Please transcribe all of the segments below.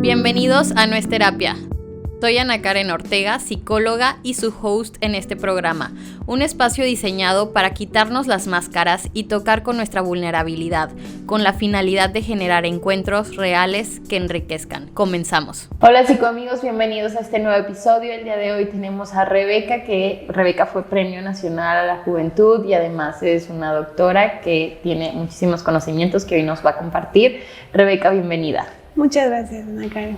Bienvenidos a No es Terapia. Soy Ana Karen Ortega, psicóloga y su host en este programa, un espacio diseñado para quitarnos las máscaras y tocar con nuestra vulnerabilidad, con la finalidad de generar encuentros reales que enriquezcan. Comenzamos. Hola psicoamigos, bienvenidos a este nuevo episodio. El día de hoy tenemos a Rebeca, que Rebeca fue Premio Nacional a la Juventud y además es una doctora que tiene muchísimos conocimientos que hoy nos va a compartir. Rebeca, bienvenida. Muchas gracias, Ana Karen.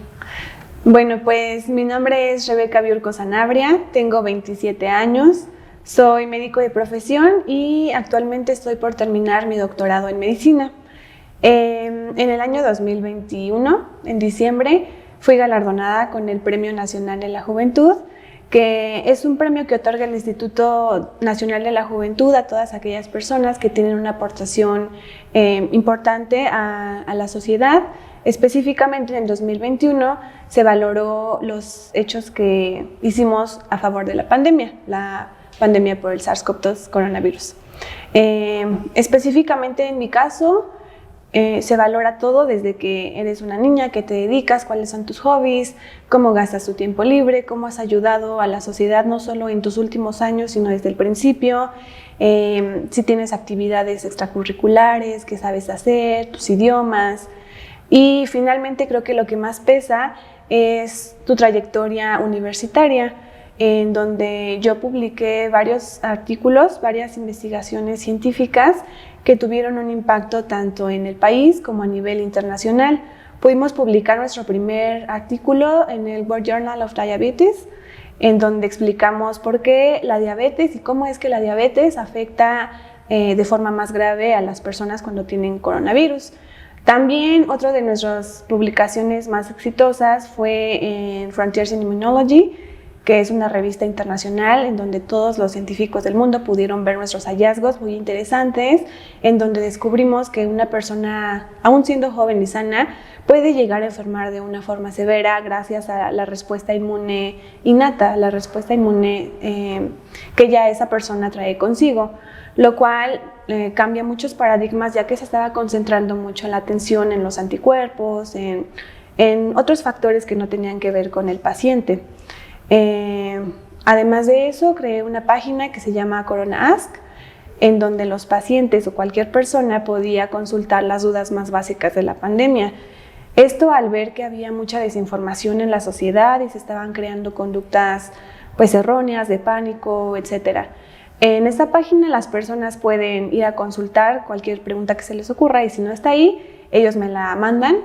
Bueno, pues mi nombre es Rebeca Biurco Sanabria, tengo 27 años, soy médico de profesión y actualmente estoy por terminar mi doctorado en medicina. En el año 2021, en diciembre, fui galardonada con el Premio Nacional de la Juventud, que es un premio que otorga el Instituto Nacional de la Juventud a todas aquellas personas que tienen una aportación importante a la sociedad. Específicamente en el 2021 se valoró los hechos que hicimos a favor de la pandemia por el SARS-CoV-2 coronavirus. Específicamente en mi caso se valora todo desde que eres una niña, qué te dedicas, cuáles son tus hobbies, cómo gastas tu tiempo libre, cómo has ayudado a la sociedad no solo en tus últimos años sino desde el principio, si tienes actividades extracurriculares, qué sabes hacer, tus idiomas. Y finalmente creo que lo que más pesa es tu trayectoria universitaria, en donde yo publiqué varios artículos, varias investigaciones científicas que tuvieron un impacto tanto en el país como a nivel internacional. Pudimos publicar nuestro primer artículo en el World Journal of Diabetes, en donde explicamos por qué la diabetes y cómo es que la diabetes afecta de forma más grave a las personas cuando tienen coronavirus. También otra de nuestras publicaciones más exitosas fue en Frontiers in Immunology, que es una revista internacional en donde todos los científicos del mundo pudieron ver nuestros hallazgos muy interesantes, en donde descubrimos que una persona, aún siendo joven y sana, puede llegar a enfermar de una forma severa gracias a la respuesta inmune innata, la respuesta inmune que ya esa persona trae consigo, lo cual cambia muchos paradigmas, ya que se estaba concentrando mucho la atención en los anticuerpos, en otros factores que no tenían que ver con el paciente. Además de eso, creé una página que se llama Corona Ask, en donde los pacientes o cualquier persona podía consultar las dudas más básicas de la pandemia. Esto al ver que había mucha desinformación en la sociedad y se estaban creando conductas erróneas, de pánico, etc. En esta página las personas pueden ir a consultar cualquier pregunta que se les ocurra y si no está ahí, ellos me la mandan.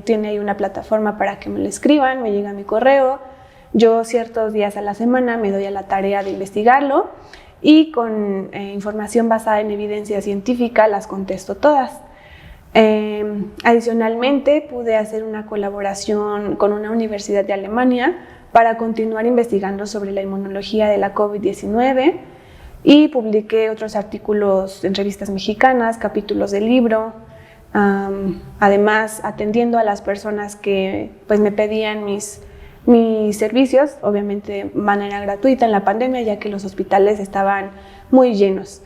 Tiene ahí una plataforma para que me lo escriban, me llega a mi correo. Yo ciertos días a la semana me doy a la tarea de investigarlo y con información basada en evidencia científica las contesto todas. Adicionalmente pude hacer una colaboración con una universidad de Alemania para continuar investigando sobre la inmunología de la COVID-19 y publiqué otros artículos en revistas mexicanas, capítulos del libro, además atendiendo a las personas que me pedían mis servicios, obviamente de manera gratuita en la pandemia, ya que los hospitales estaban muy llenos.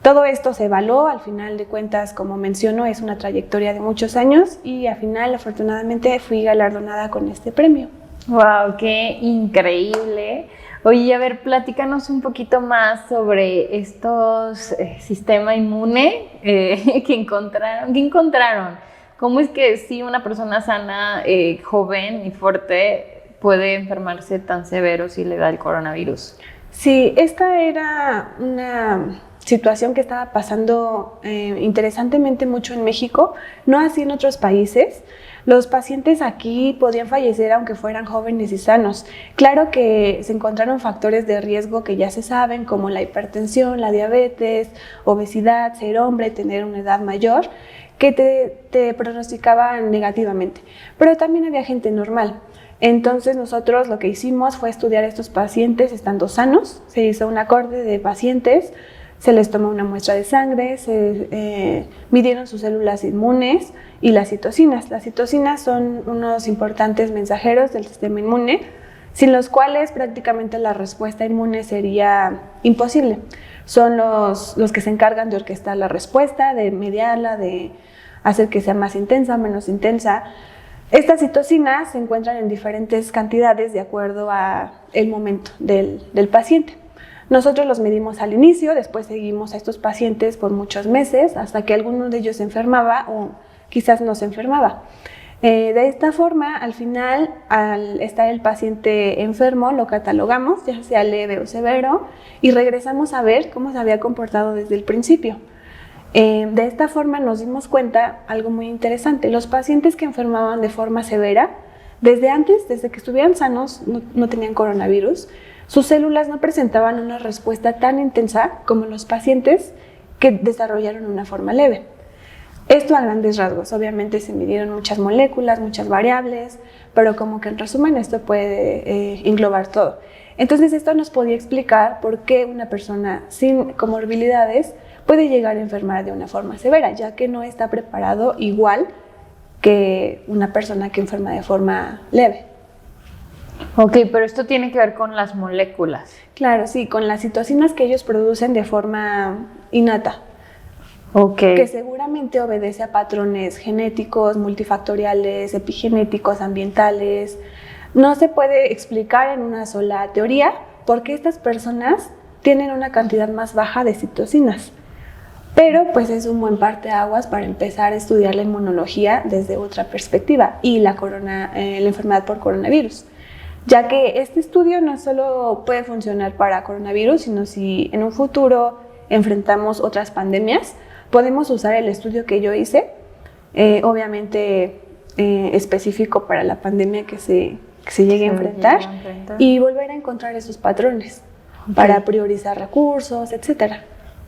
Todo esto se evaluó, al final de cuentas, como menciono, es una trayectoria de muchos años y al final, afortunadamente, fui galardonada con este premio. ¡Wow! ¡Qué increíble! Oye, a ver, platícanos un poquito más sobre estos sistema inmune que encontraron. ¿Qué encontraron? ¿Cómo es que si una persona sana, joven y fuerte puede enfermarse tan severo si le da el coronavirus? Sí, esta era una situación que estaba pasando interesantemente mucho en México, no así en otros países. Los pacientes aquí podían fallecer aunque fueran jóvenes y sanos. Claro que se encontraron factores de riesgo que ya se saben, como la hipertensión, la diabetes, obesidad, ser hombre, tener una edad mayor, que te pronosticaban negativamente. Pero también había gente normal. Entonces nosotros lo que hicimos fue estudiar a estos pacientes estando sanos. Se hizo una corte de pacientes, se les tomó una muestra de sangre, se midieron sus células inmunes y las citocinas. Las citocinas son unos importantes mensajeros del sistema inmune, sin los cuales prácticamente la respuesta inmune sería imposible. Son los que se encargan de orquestar la respuesta, de mediarla, de hacer que sea más intensa, menos intensa. Estas citocinas se encuentran en diferentes cantidades de acuerdo a el momento del paciente. Nosotros los medimos al inicio, después seguimos a estos pacientes por muchos meses hasta que alguno de ellos se enfermaba o quizás no se enfermaba. De esta forma, al final, al estar el paciente enfermo, lo catalogamos, ya sea leve o severo, y regresamos a ver cómo se había comportado desde el principio. De esta forma nos dimos cuenta algo muy interesante. Los pacientes que enfermaban de forma severa, desde antes, desde que estuvieran sanos, no tenían coronavirus, sus células no presentaban una respuesta tan intensa como los pacientes que desarrollaron una forma leve. Esto a grandes rasgos. Obviamente se midieron muchas moléculas, muchas variables, pero como que en resumen esto puede englobar todo. Entonces esto nos podía explicar por qué una persona sin comorbilidades puede llegar a enfermar de una forma severa, ya que no está preparado igual que una persona que enferma de forma leve. Ok, pero esto tiene que ver con las moléculas. Claro, sí, con las citocinas que ellos producen de forma innata. Okay. Que seguramente obedece a patrones genéticos, multifactoriales, epigenéticos, ambientales. No se puede explicar en una sola teoría por qué estas personas tienen una cantidad más baja de citocinas. Pero pues es un buen parteaguas para empezar a estudiar la inmunología desde otra perspectiva y la enfermedad por coronavirus. Ya que este estudio no solo puede funcionar para coronavirus, sino si en un futuro enfrentamos otras pandemias, podemos usar el estudio que yo hice, obviamente específico para la pandemia que se llegue a enfrentar, y volver a encontrar esos patrones para priorizar recursos, etcétera.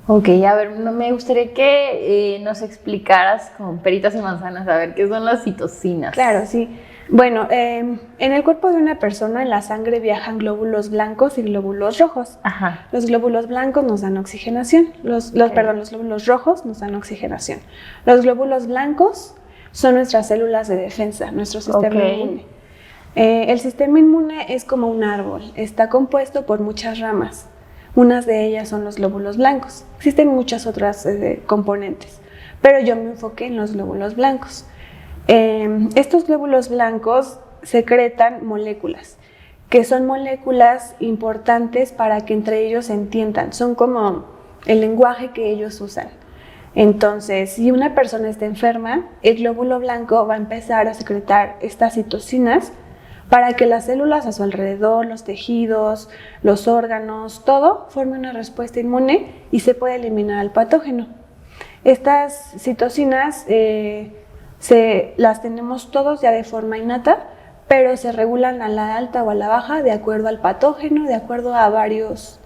Ok, a ver, me gustaría que nos explicaras con peritas y manzanas, a ver, ¿qué son las citocinas? Claro, sí. Bueno, en el cuerpo de una persona, en la sangre viajan glóbulos blancos y glóbulos rojos. Ajá. Los glóbulos blancos nos dan oxigenación, los glóbulos rojos nos dan oxigenación. Los glóbulos blancos son nuestras células de defensa, nuestro sistema inmune. El sistema inmune es como un árbol, está compuesto por muchas ramas. Unas de ellas son los glóbulos blancos. Existen muchas otras componentes, pero yo me enfoqué en los glóbulos blancos. Estos glóbulos blancos secretan moléculas, que son moléculas importantes para que entre ellos se entiendan. Son como el lenguaje que ellos usan. Entonces, si una persona está enferma, el glóbulo blanco va a empezar a secretar estas citocinas para que las células a su alrededor, los tejidos, los órganos, todo forme una respuesta inmune y se puede eliminar al patógeno. Estas citocinas las tenemos todos ya de forma innata, pero se regulan a la alta o a la baja de acuerdo al patógeno, de acuerdo a varias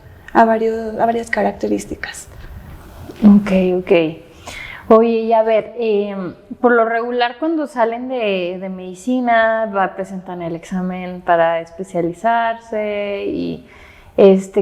características. Ok. Oye, y a ver, por lo regular cuando salen de medicina, presentan el examen para especializarse y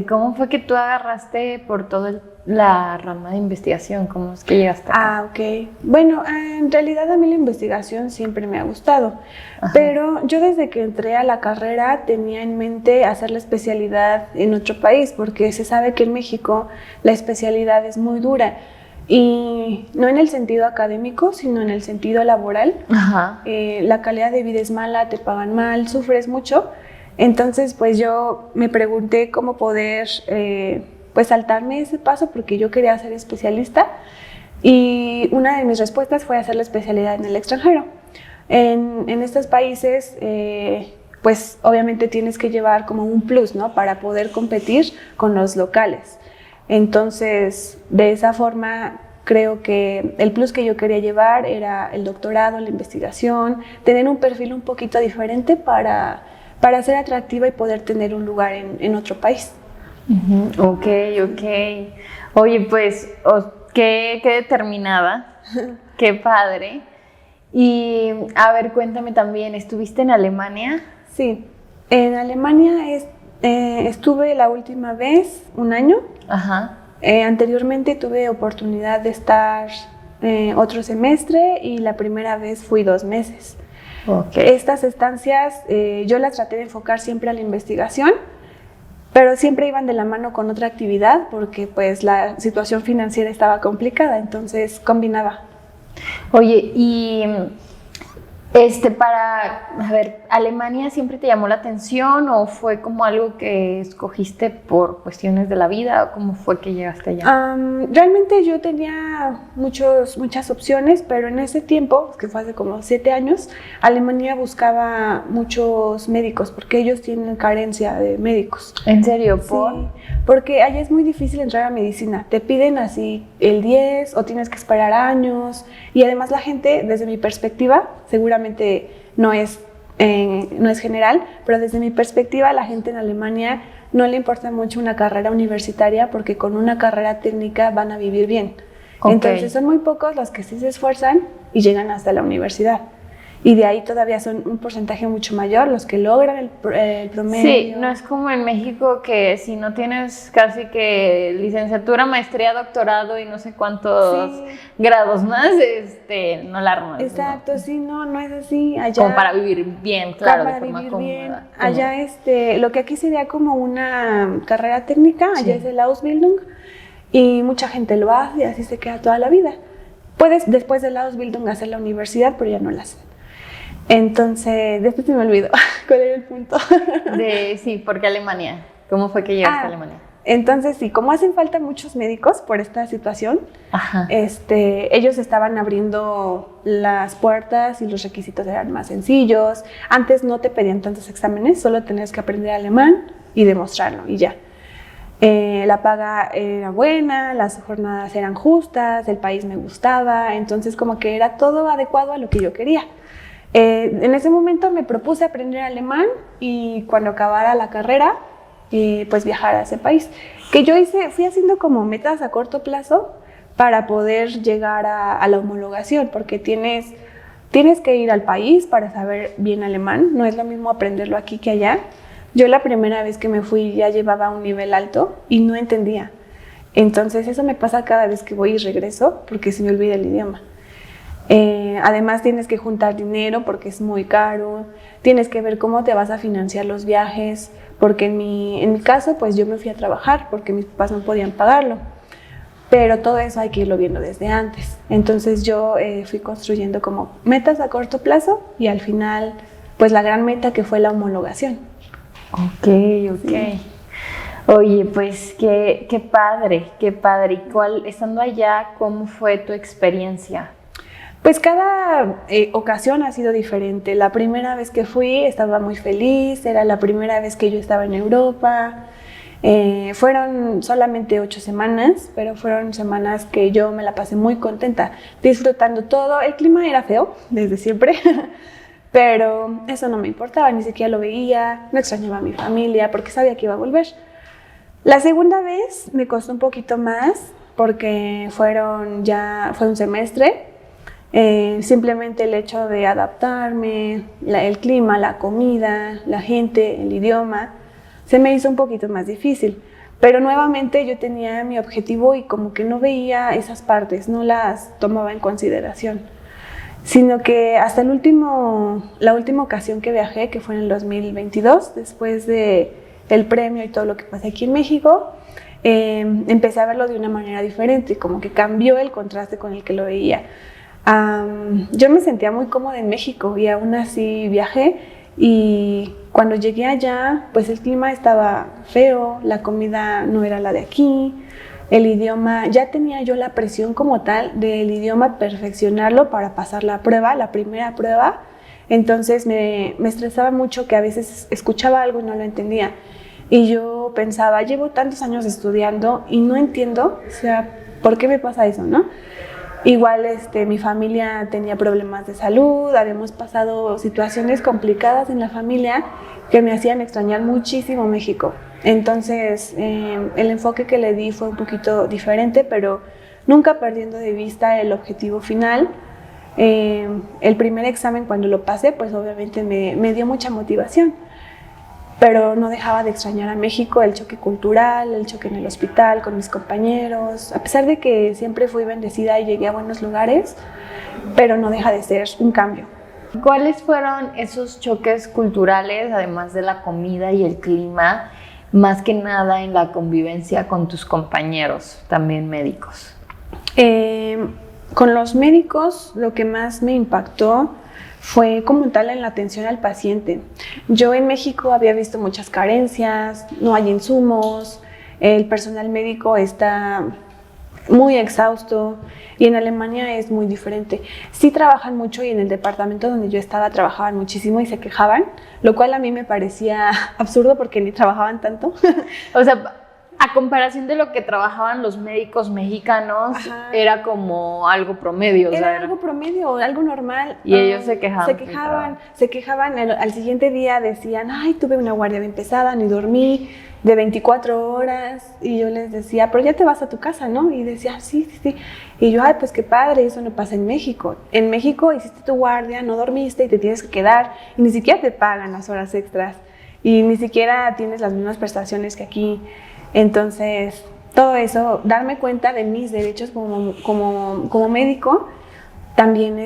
¿cómo fue que tú agarraste por toda la rama de investigación? ¿Cómo es que llegaste acá? Ok. Bueno, en realidad a mí la investigación siempre me ha gustado. Ajá. Pero yo desde que entré a la carrera tenía en mente hacer la especialidad en otro país, porque se sabe que en México la especialidad es muy dura. Y no en el sentido académico, sino en el sentido laboral. Ajá. La calidad de vida es mala, te pagan mal, sufres mucho. Entonces, pues yo me pregunté cómo poder pues saltarme ese paso, porque yo quería ser especialista. Y una de mis respuestas fue hacer la especialidad en el extranjero. En estos países, pues obviamente tienes que llevar como un plus, ¿no? Para poder competir con los locales. Entonces, de esa forma, creo que el plus que yo quería llevar era el doctorado, la investigación, tener un perfil un poquito diferente para ser atractiva y poder tener un lugar en otro país. Ok. Oye, pues, qué determinada, qué padre. Y, a ver, cuéntame también, ¿estuviste en Alemania? Sí, en Alemania estuve la última vez 1 año. Ajá. Anteriormente tuve oportunidad de estar otro semestre y la primera vez fui 2 meses. Okay. Estas estancias yo las traté de enfocar siempre a la investigación, pero siempre iban de la mano con otra actividad porque pues la situación financiera estaba complicada, entonces combinaba. Oye, y A ver, ¿Alemania siempre te llamó la atención o fue como algo que escogiste por cuestiones de la vida? ¿O cómo fue que llegaste allá? Realmente yo tenía muchas opciones, pero en ese tiempo, que fue hace como 7 años, Alemania buscaba muchos médicos porque ellos tienen carencia de médicos. ¿En serio? ¿Por? Sí, porque allá es muy difícil entrar a medicina. Te piden así el 10 o tienes que esperar años. Y además la gente, desde mi perspectiva, seguramente no es general, pero desde mi perspectiva la gente en Alemania no le importa mucho una carrera universitaria porque con una carrera técnica van a vivir bien. Okay. Entonces son muy pocos los que sí se esfuerzan y llegan hasta la universidad. Y de ahí todavía son un porcentaje mucho mayor los que logran el promedio. Sí, no es como en México que si no tienes casi que licenciatura, maestría, doctorado y no sé cuántos grados más, no la armas. Exacto, ¿no? Sí, no es así. Allá, como para vivir bien, claro, para de forma vivir cómoda. Bien. Allá lo que aquí sería como una carrera técnica, allá es el Ausbildung y mucha gente lo hace y así se queda toda la vida. Puedes después del Ausbildung hacer la universidad, pero ya no la hacen. Entonces, después se me olvidó cuál era el punto. Sí, ¿por qué Alemania? ¿Cómo fue que llegaste a Alemania? Entonces, sí, como hacen falta muchos médicos por esta situación, ellos estaban abriendo las puertas y los requisitos eran más sencillos. Antes no te pedían tantos exámenes, solo tenías que aprender alemán y demostrarlo y ya. La paga era buena, las jornadas eran justas, el país me gustaba, entonces como que era todo adecuado a lo que yo quería. En ese momento me propuse aprender alemán y cuando acabara la carrera, pues viajar a ese país. Que yo fui haciendo como metas a corto plazo para poder llegar a la homologación, porque tienes que ir al país para saber bien alemán, no es lo mismo aprenderlo aquí que allá. Yo la primera vez que me fui ya llevaba un nivel alto y no entendía. Entonces eso me pasa cada vez que voy y regreso porque se me olvida el idioma. Además tienes que juntar dinero porque es muy caro, tienes que ver cómo te vas a financiar los viajes, porque en mi caso pues yo me fui a trabajar porque mis papás no podían pagarlo, pero todo eso hay que irlo viendo desde antes. Entonces yo fui construyendo como metas a corto plazo y al final pues la gran meta que fue la homologación. Ok. Sí. Oye, pues qué padre. ¿Y estando allá, cómo fue tu experiencia? Pues cada ocasión ha sido diferente. La primera vez que fui estaba muy feliz, era la primera vez que yo estaba en Europa. Fueron solamente 8 semanas, pero fueron semanas que yo me la pasé muy contenta, disfrutando todo. El clima era feo, desde siempre, pero eso no me importaba, ni siquiera lo veía, no extrañaba a mi familia porque sabía que iba a volver. La segunda vez me costó un poquito más porque fue un semestre. Simplemente el hecho de adaptarme, el clima, la comida, la gente, el idioma, se me hizo un poquito más difícil. Pero nuevamente yo tenía mi objetivo y como que no veía esas partes, no las tomaba en consideración. Sino que hasta la última ocasión que viajé, que fue en el 2022, después del premio y todo lo que pasé aquí en México, empecé a verlo de una manera diferente, como que cambió el contraste con el que lo veía. Yo me sentía muy cómoda en México y aún así viajé y cuando llegué allá pues el clima estaba feo, la comida no era la de aquí, el idioma, ya tenía yo la presión como tal del idioma, perfeccionarlo para pasar la primera prueba, entonces me estresaba mucho que a veces escuchaba algo y no lo entendía y yo pensaba, llevo tantos años estudiando y no entiendo, o sea, ¿por qué me pasa eso, no? Igual mi familia tenía problemas de salud, habíamos pasado situaciones complicadas en la familia que me hacían extrañar muchísimo México. Entonces el enfoque que le di fue un poquito diferente, pero nunca perdiendo de vista el objetivo final. El primer examen cuando lo pasé, pues obviamente me dio mucha motivación. Pero no dejaba de extrañar a México, el choque cultural, el choque en el hospital con mis compañeros, a pesar de que siempre fui bendecida y llegué a buenos lugares, pero no deja de ser un cambio. ¿Cuáles fueron esos choques culturales, además de la comida y el clima, más que nada en la convivencia con tus compañeros, también médicos? Con los médicos lo que más me impactó fue como tal en la atención al paciente. Yo en México había visto muchas carencias, no hay insumos, el personal médico está muy exhausto, y en Alemania es muy diferente. Sí trabajan mucho, y en el departamento donde yo estaba trabajaban muchísimo y se quejaban, lo cual a mí me parecía absurdo porque ni trabajaban tanto. O sea, a comparación de lo que trabajaban los médicos mexicanos, ajá, era como algo promedio. Era algo promedio, algo normal. Y ellos se quejaban. Se quejaban. Al siguiente día decían, ay, tuve una guardia bien pesada, ni dormí, de 24 horas. Y yo les decía, pero ya te vas a tu casa, ¿no? Y decía, sí. Y yo, ay, pues qué padre, eso no pasa en México. En México hiciste tu guardia, no dormiste y te tienes que quedar. Y ni siquiera te pagan las horas extras. Y ni siquiera tienes las mismas prestaciones que aquí. Entonces, todo eso, darme cuenta de mis derechos como médico, también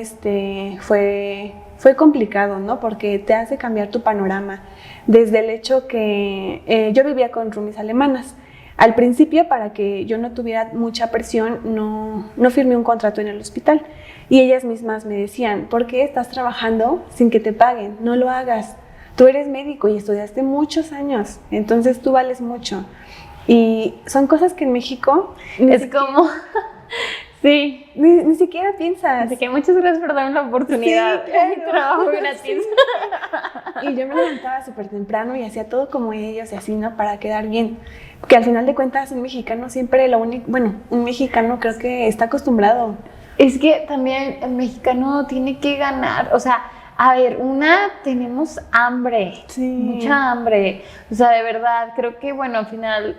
fue complicado, ¿no? Porque te hace cambiar tu panorama. Desde el hecho que yo vivía con roomies alemanas. Al principio, para que yo no tuviera mucha presión, no firmé un contrato en el hospital. Y ellas mismas me decían, ¿por qué estás trabajando sin que te paguen? No lo hagas. Tú eres médico y estudiaste muchos años, entonces tú vales mucho. Y son cosas que en México es como, sí, ni siquiera piensas. Así que muchas gracias por darme la oportunidad. Sí, claro. Mi trabajo gratis. Sí. Y yo me levantaba súper temprano y hacía todo como ellos y así, ¿no? Para quedar bien. Porque al final de cuentas un mexicano siempre un mexicano creo que está acostumbrado. Es que también el mexicano tiene que ganar, o sea, a ver, tenemos hambre, sí, mucha hambre, o sea, de verdad, creo que, bueno, al final,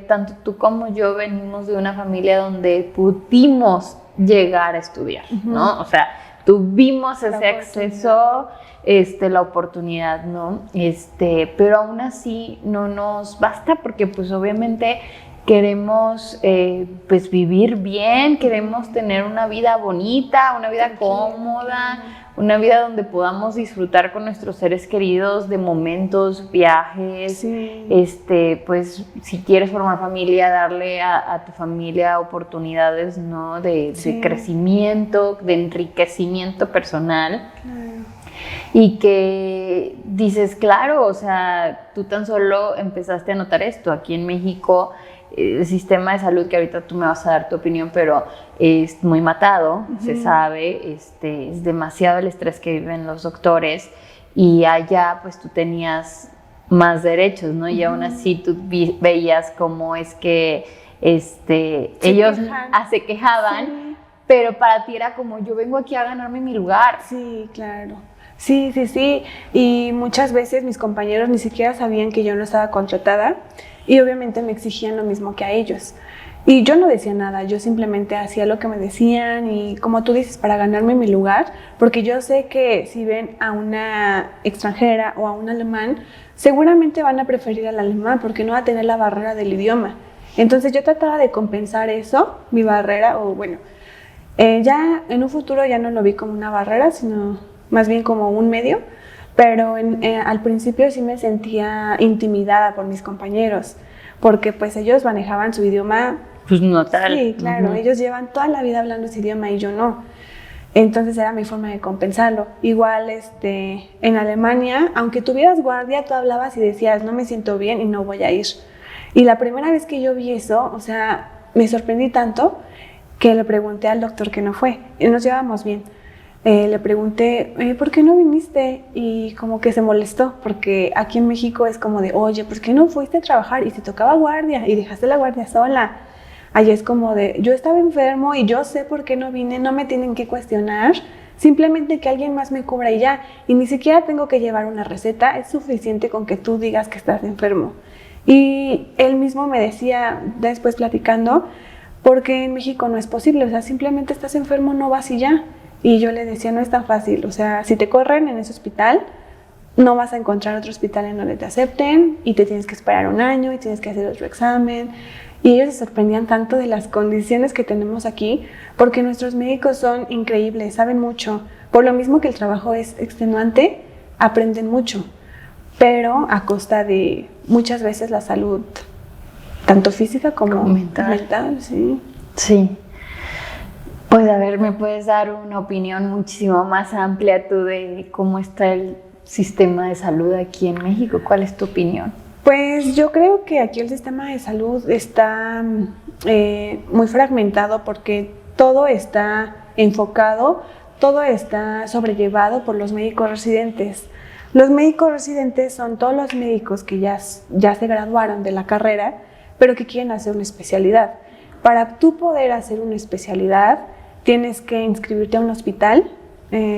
tanto tú como yo venimos de una familia donde pudimos llegar a estudiar, ¿no? O sea, tuvimos ese acceso, la oportunidad, ¿no? Pero aún así no nos basta porque, pues, obviamente queremos pues vivir bien, queremos tener una vida bonita, una vida cómoda, una vida donde podamos disfrutar con nuestros seres queridos de momentos, viajes, sí. Pues si quieres formar familia, darle a tu familia oportunidades, ¿no? de crecimiento, de enriquecimiento personal. Claro. Y que dices, claro, o sea, tú tan solo empezaste a notar esto. Aquí en México el sistema de salud, que ahorita tú me vas a dar tu opinión, pero es muy matado, se sabe, es demasiado el estrés que viven los doctores, y allá pues tú tenías más derechos, ¿no? Y aún así tú veías cómo es que ellos se quejaban, sí. Pero para ti era como, yo vengo aquí a ganarme mi lugar. Sí, claro. Sí, y muchas veces mis compañeros ni siquiera sabían que yo no estaba contratada, y obviamente me exigían lo mismo que a ellos. Y yo no decía nada, yo simplemente hacía lo que me decían, y como tú dices, para ganarme mi lugar, porque yo sé que si ven a una extranjera o a un alemán, seguramente van a preferir al alemán porque no va a tener la barrera del idioma. Entonces yo trataba de compensar eso, mi barrera, o bueno, ya en un futuro ya no lo vi como una barrera, sino más bien como un medio. Pero al principio sí me sentía intimidada por mis compañeros, porque pues ellos manejaban su idioma. Pues no tal. Sí, claro, ellos llevan toda la vida hablando ese idioma y yo no. Entonces era mi forma de compensarlo. Igual en Alemania, aunque tuvieras guardia, tú hablabas y decías, no me siento bien y no voy a ir. Y la primera vez que yo vi eso, o sea, me sorprendí tanto que le pregunté al doctor que no fue. Y nos llevamos bien. Le pregunté, ¿por qué no viniste? Y como que se molestó, porque aquí en México es como de, oye, ¿por qué no fuiste a trabajar? Y te tocaba guardia y dejaste la guardia sola. Allá es como de, yo estaba enfermo y yo sé por qué no vine, no me tienen que cuestionar, simplemente que alguien más me cubra y ya. Y ni siquiera tengo que llevar una receta, es suficiente con que tú digas que estás enfermo. Y él mismo me decía, después platicando, porque en México no es posible, o sea, simplemente estás enfermo, no vas y ya. Y yo le decía, no es tan fácil, o sea, si te corren en ese hospital, no vas a encontrar otro hospital en donde te acepten y te tienes que esperar un año y tienes que hacer otro examen. Y ellos se sorprendían tanto de las condiciones que tenemos aquí, porque nuestros médicos son increíbles, saben mucho. Por lo mismo que el trabajo es extenuante, aprenden mucho, pero a costa de muchas veces la salud, tanto física como mental. Sí. Pues a ver, ver, ¿me puedes dar una opinión muchísimo más amplia tú de cómo está el sistema de salud aquí en México? ¿Cuál es tu opinión? Pues yo creo que aquí el sistema de salud está muy fragmentado porque todo está enfocado, todo está sobrellevado por los médicos residentes. Los médicos residentes son todos los médicos que ya se graduaron de la carrera, pero que quieren hacer una especialidad. Para tú poder hacer una especialidad, tienes que inscribirte a un hospital,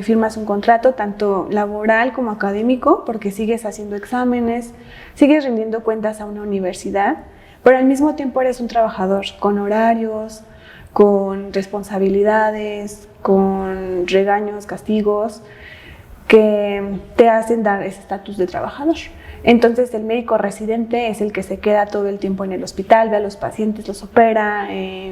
firmas un contrato tanto laboral como académico, porque sigues haciendo exámenes, sigues rindiendo cuentas a una universidad, pero al mismo tiempo eres un trabajador con horarios, con responsabilidades, con regaños, castigos, que te hacen dar ese estatus de trabajador. Entonces el médico residente es el que se queda todo el tiempo en el hospital, ve a los pacientes, los opera,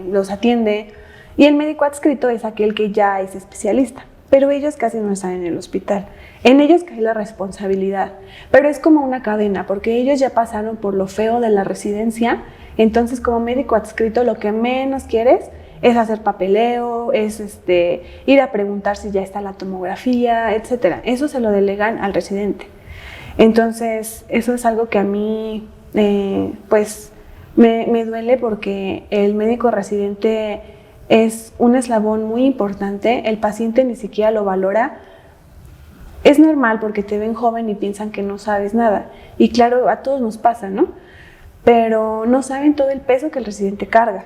los atiende, y el médico adscrito es aquel que ya es especialista, pero ellos casi no están en el hospital. En ellos cae la responsabilidad, pero es como una cadena, porque ellos ya pasaron por lo feo de la residencia. Entonces como médico adscrito lo que menos quieres es hacer papeleo, es ir a preguntar si ya está la tomografía, etc. Eso se lo delegan al residente. Entonces, eso es algo que a mí, pues, me duele, porque el médico residente es un eslabón muy importante. El paciente ni siquiera lo valora. Es normal porque te ven joven y piensan que no sabes nada. Y claro, a todos nos pasa, ¿no? Pero no saben todo el peso que el residente carga.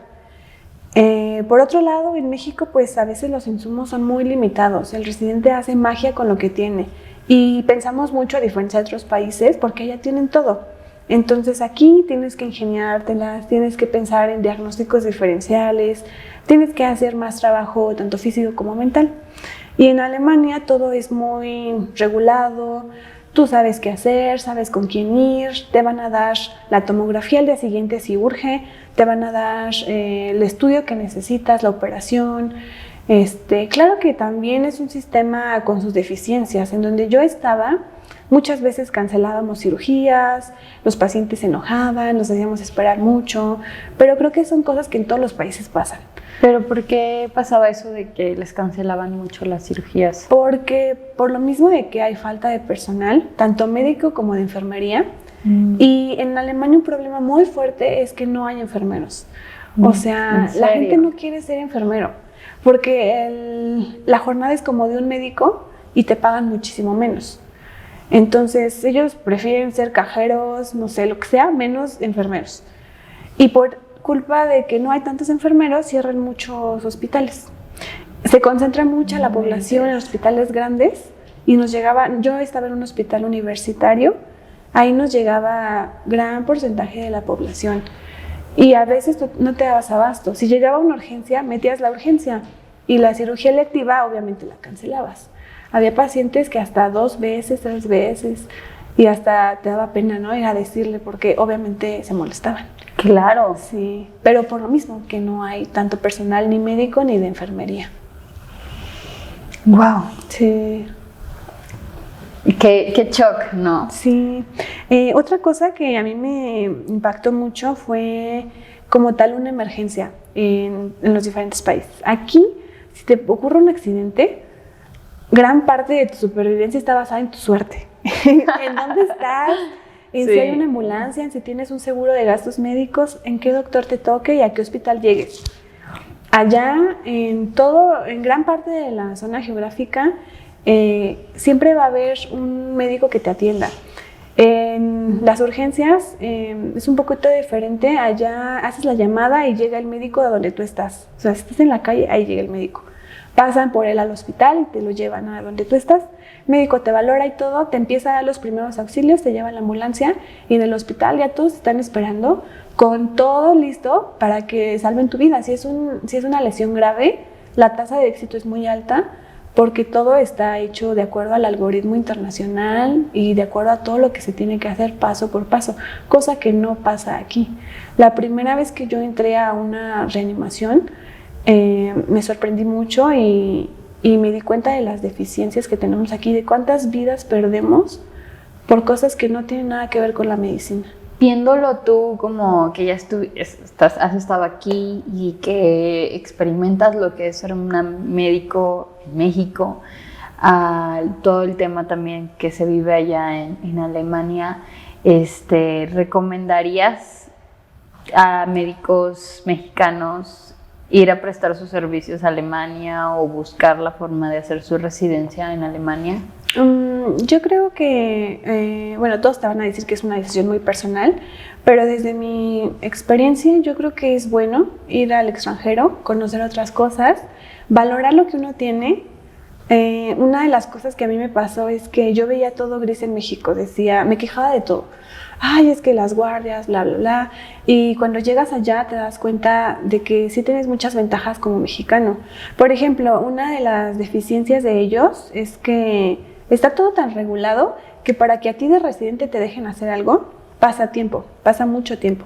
Por otro lado, en México, pues a veces los insumos son muy limitados. El residente hace magia con lo que tiene. Y pensamos mucho, a diferencia de otros países, porque allá tienen todo. Entonces aquí tienes que ingeniártelas, tienes que pensar en diagnósticos diferenciales, tienes que hacer más trabajo tanto físico como mental. Y en Alemania todo es muy regulado, tú sabes qué hacer, sabes con quién ir, te van a dar la tomografía al día siguiente si urge, te van a dar el estudio que necesitas, la operación. Claro que también es un sistema con sus deficiencias. En donde yo estaba, muchas veces cancelábamos cirugías, los pacientes se enojaban, nos hacíamos esperar mucho, pero creo que son cosas que en todos los países pasan. ¿Pero por qué pasaba eso de que les cancelaban mucho las cirugías? Porque por lo mismo de que hay falta de personal, tanto médico como de enfermería, y en Alemania un problema muy fuerte es que no hay enfermeros. O sea, la gente no quiere ser enfermero, porque la jornada es como de un médico y te pagan muchísimo menos. Entonces ellos prefieren ser cajeros, no sé, lo que sea, menos enfermeros. Y por culpa de que no hay tantos enfermeros, cierran muchos hospitales. Se concentra mucha la población en hospitales grandes y yo estaba en un hospital universitario, ahí nos llegaba gran porcentaje de la población. Y a veces no te dabas abasto. Si llegaba una urgencia, metías la urgencia, y la cirugía electiva obviamente la cancelabas. Había pacientes que hasta 2 veces, 3 veces, y hasta te daba pena, ¿no?, ir a decirle, porque obviamente se molestaban. Claro. Sí, pero por lo mismo que no hay tanto personal ni médico ni de enfermería. Wow. Sí. Qué shock, ¿no? Sí. Otra cosa que a mí me impactó mucho fue como tal una emergencia en los diferentes países. Aquí, si te ocurre un accidente, gran parte de tu supervivencia está basada en tu suerte. En dónde estás, en si hay una ambulancia, en si tienes un seguro de gastos médicos, en qué doctor te toque y a qué hospital llegues. Allá, en gran parte de la zona geográfica, siempre va a haber un médico que te atienda. En las urgencias es un poquito diferente. Allá haces la llamada y llega el médico de donde tú estás. O sea, si estás en la calle, ahí llega el médico. Pasan por él al hospital y te lo llevan a donde tú estás. El médico te valora y todo, te empieza a dar los primeros auxilios, te lleva a la ambulancia, y en el hospital ya todos están esperando con todo listo para que salven tu vida. Si es una lesión grave, la tasa de éxito es muy alta, porque todo está hecho de acuerdo al algoritmo internacional y de acuerdo a todo lo que se tiene que hacer paso por paso, cosa que no pasa aquí. La primera vez que yo entré a una reanimación, me sorprendí mucho y me di cuenta de las deficiencias que tenemos aquí, de cuántas vidas perdemos por cosas que no tienen nada que ver con la medicina. Viéndolo tú como que ya has estado aquí y que experimentas lo que es ser un médico en México, todo el tema también que se vive allá en Alemania, ¿recomendarías a médicos mexicanos ir a prestar sus servicios a Alemania o buscar la forma de hacer su residencia en Alemania? Yo creo que, bueno, todos te van a decir que es una decisión muy personal, pero desde mi experiencia yo creo que es bueno ir al extranjero, conocer otras cosas, valorar lo que uno tiene. Una de las cosas que a mí me pasó es que yo veía todo gris en México, me quejaba de todo. Ay, es que las guardias, bla, bla, bla. Y cuando llegas allá te das cuenta de que sí tienes muchas ventajas como mexicano. Por ejemplo, una de las deficiencias de ellos es que está todo tan regulado que para que a ti de residente te dejen hacer algo, pasa mucho tiempo.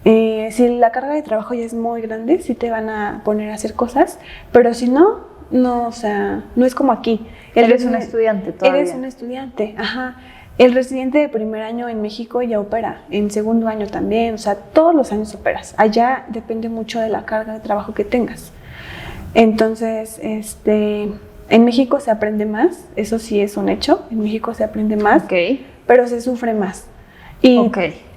Si la carga de trabajo ya es muy grande, sí te van a poner a hacer cosas, pero si no, o sea, no es como aquí. Eres un estudiante todavía. Eres un estudiante, ajá. El residente de primer año en México ya opera, en segundo año también, o sea, todos los años operas. Allá depende mucho de la carga de trabajo que tengas. Entonces, en México se aprende más, eso sí es un hecho, en México se aprende más, pero se sufre más. Y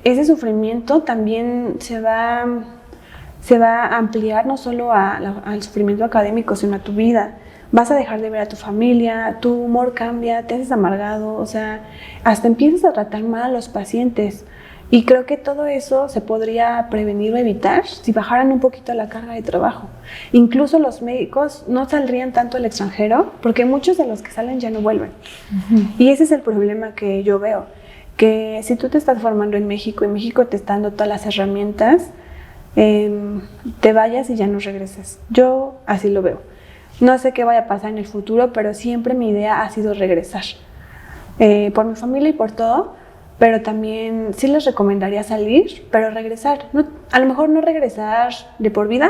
ese sufrimiento también se va a ampliar no solo al sufrimiento académico, sino a tu vida. Vas a dejar de ver a tu familia, tu humor cambia, te haces amargado, o sea, hasta empiezas a tratar mal a los pacientes. Y creo que todo eso se podría prevenir o evitar si bajaran un poquito la carga de trabajo. Incluso los médicos no saldrían tanto al extranjero porque muchos de los que salen ya no vuelven. Y ese es el problema que yo veo, que si tú te estás formando en México y México te está dando todas las herramientas, te vayas y ya no regreses. Yo así lo veo. No sé qué vaya a pasar en el futuro, pero siempre mi idea ha sido regresar. Por mi familia y por todo, pero también sí les recomendaría salir, pero regresar. No, a lo mejor no regresar de por vida,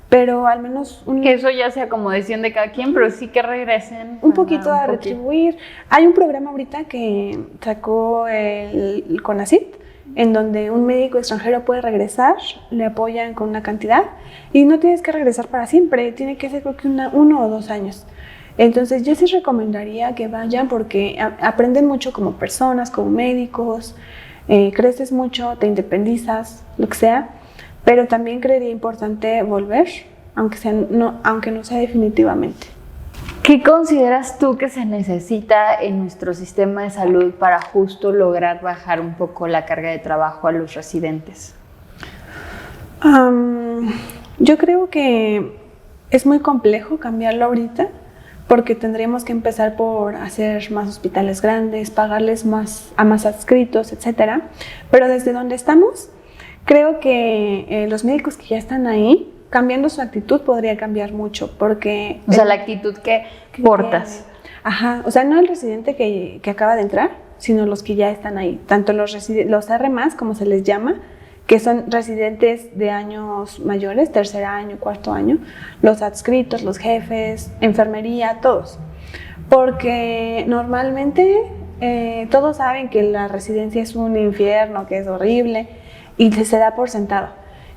pero al menos que eso ya sea como decisión de cada quien, pero sí que regresen. Un poquito a retribuir. Hay un programa ahorita que sacó el CONACYT, en donde un médico extranjero puede regresar, le apoyan con una cantidad y no tienes que regresar para siempre, tiene que ser creo que 1 o 2 años. Entonces yo sí recomendaría que vayan porque aprenden mucho como personas, como médicos, creces mucho, te independizas, lo que sea, pero también creería importante volver, aunque no sea definitivamente. ¿Qué consideras tú que se necesita en nuestro sistema de salud para justo lograr bajar un poco la carga de trabajo a los residentes? Yo creo que es muy complejo cambiarlo ahorita porque tendríamos que empezar por hacer más hospitales grandes, pagarles más adscritos, etcétera. Pero desde donde estamos, creo que los médicos que ya están ahí, cambiando su actitud podría cambiar mucho, porque... O sea, la actitud que portas. Ajá, o sea, no el residente que acaba de entrar, sino los que ya están ahí. Tanto los R+, como se les llama, que son residentes de años mayores, 3er año, 4º año, los adscritos, los jefes, enfermería, todos. Porque normalmente todos saben que la residencia es un infierno, que es horrible, y se da por sentado.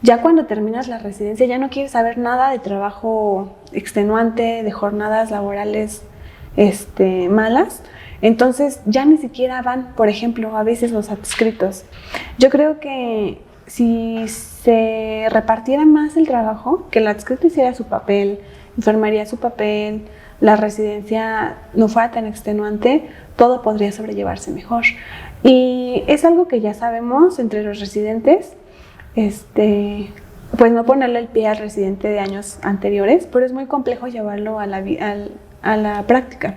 Ya cuando terminas la residencia ya no quieres saber nada de trabajo extenuante, de jornadas laborales malas. Entonces ya ni siquiera van, por ejemplo, a veces los adscritos. Yo creo que si se repartiera más el trabajo, que el adscrito hiciera su papel, enfermería su papel, la residencia no fuera tan extenuante, todo podría sobrellevarse mejor. Y es algo que ya sabemos entre los residentes, pues no ponerle el pie al residente de años anteriores, pero es muy complejo llevarlo a la práctica.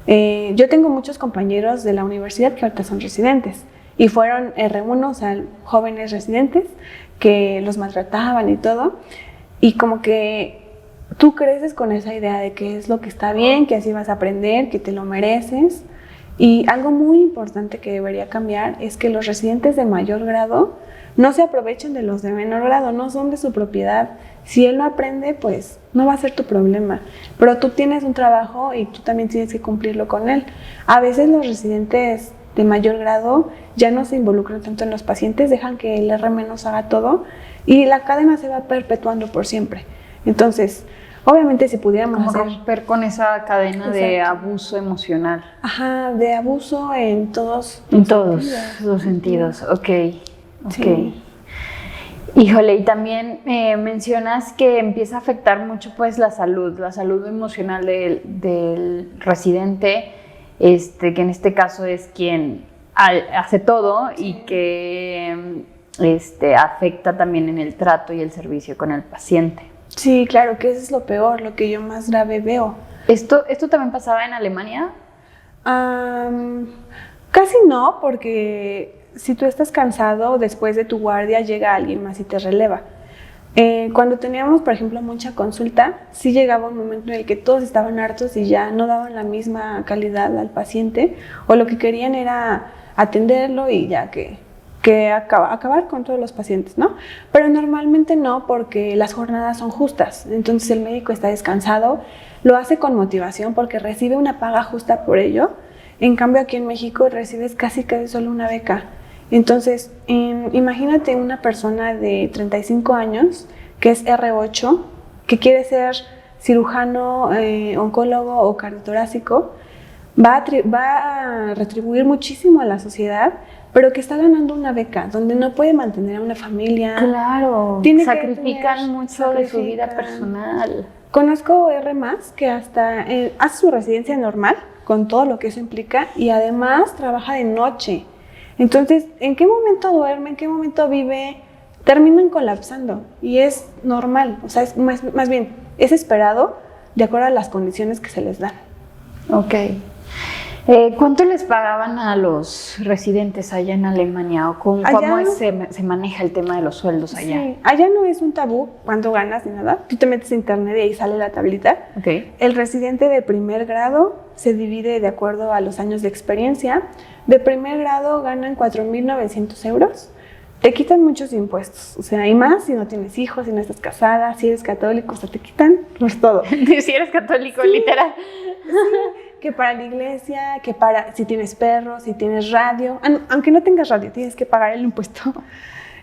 Yo tengo muchos compañeros de la universidad que ahorita son residentes y fueron R1, o sea, jóvenes residentes que los maltrataban y todo, y como que tú creces con esa idea de que es lo que está bien, que así vas a aprender, que te lo mereces. Y algo muy importante que debería cambiar es que los residentes de mayor grado no se aprovechen de los de menor grado, no son de su propiedad. Si él no aprende, pues no va a ser tu problema. Pero tú tienes un trabajo y tú también tienes que cumplirlo con él. A veces los residentes de mayor grado ya no se involucran tanto en los pacientes, dejan que el R- haga todo y la cadena se va perpetuando por siempre. Entonces, obviamente si pudiéramos Como hacer... romper con esa cadena de abuso emocional. Ajá, de abuso en todos los sentidos. Ok. Sí. Híjole, y también mencionas que empieza a afectar mucho pues la salud emocional del residente, que en este caso es quien hace todo y que afecta también en el trato y el servicio con el paciente. Sí, claro, que eso es lo peor, lo que yo más grave veo. ¿Esto también pasaba en Alemania? Casi no, porque si tú estás cansado, después de tu guardia llega alguien más y te releva. Cuando teníamos, por ejemplo, mucha consulta, sí llegaba un momento en el que todos estaban hartos y ya no daban la misma calidad al paciente, o lo que querían era atenderlo y ya que acabar con todos los pacientes, ¿no? Pero normalmente no, porque las jornadas son justas, entonces el médico está descansado, lo hace con motivación porque recibe una paga justa por ello. En cambio aquí en México recibes casi solo una beca. Entonces, imagínate una persona de 35 años que es R8, que quiere ser cirujano, oncólogo o cardiotorácico, va a retribuir muchísimo a la sociedad, pero que está ganando una beca, donde no puede mantener a una familia. Claro, sacrifican mucho de su vida personal. Conozco R+, que hasta hace su residencia normal, con todo lo que eso implica, y además trabaja de noche. Entonces, ¿en qué momento duerme? ¿En qué momento vive? Terminan colapsando, y es normal, o sea, es más bien, es esperado de acuerdo a las condiciones que se les dan. Ok. ¿Cuánto les pagaban a los residentes allá en Alemania? ¿O cómo se maneja el tema de los sueldos allá? Sí, allá no es un tabú cuánto ganas ni nada. Tú te metes a internet y ahí sale la tablita. Okay. El residente de primer grado se divide de acuerdo a los años de experiencia. De primer grado ganan 4.900 euros. Te quitan muchos impuestos, o sea, y más si no tienes hijos, si no estás casada, si eres católico, o sea, te quitan pues todo. Si eres católico, sí, literal. Sí, que para la iglesia, que para si tienes perros, si tienes radio, aunque no tengas radio, tienes que pagar el impuesto.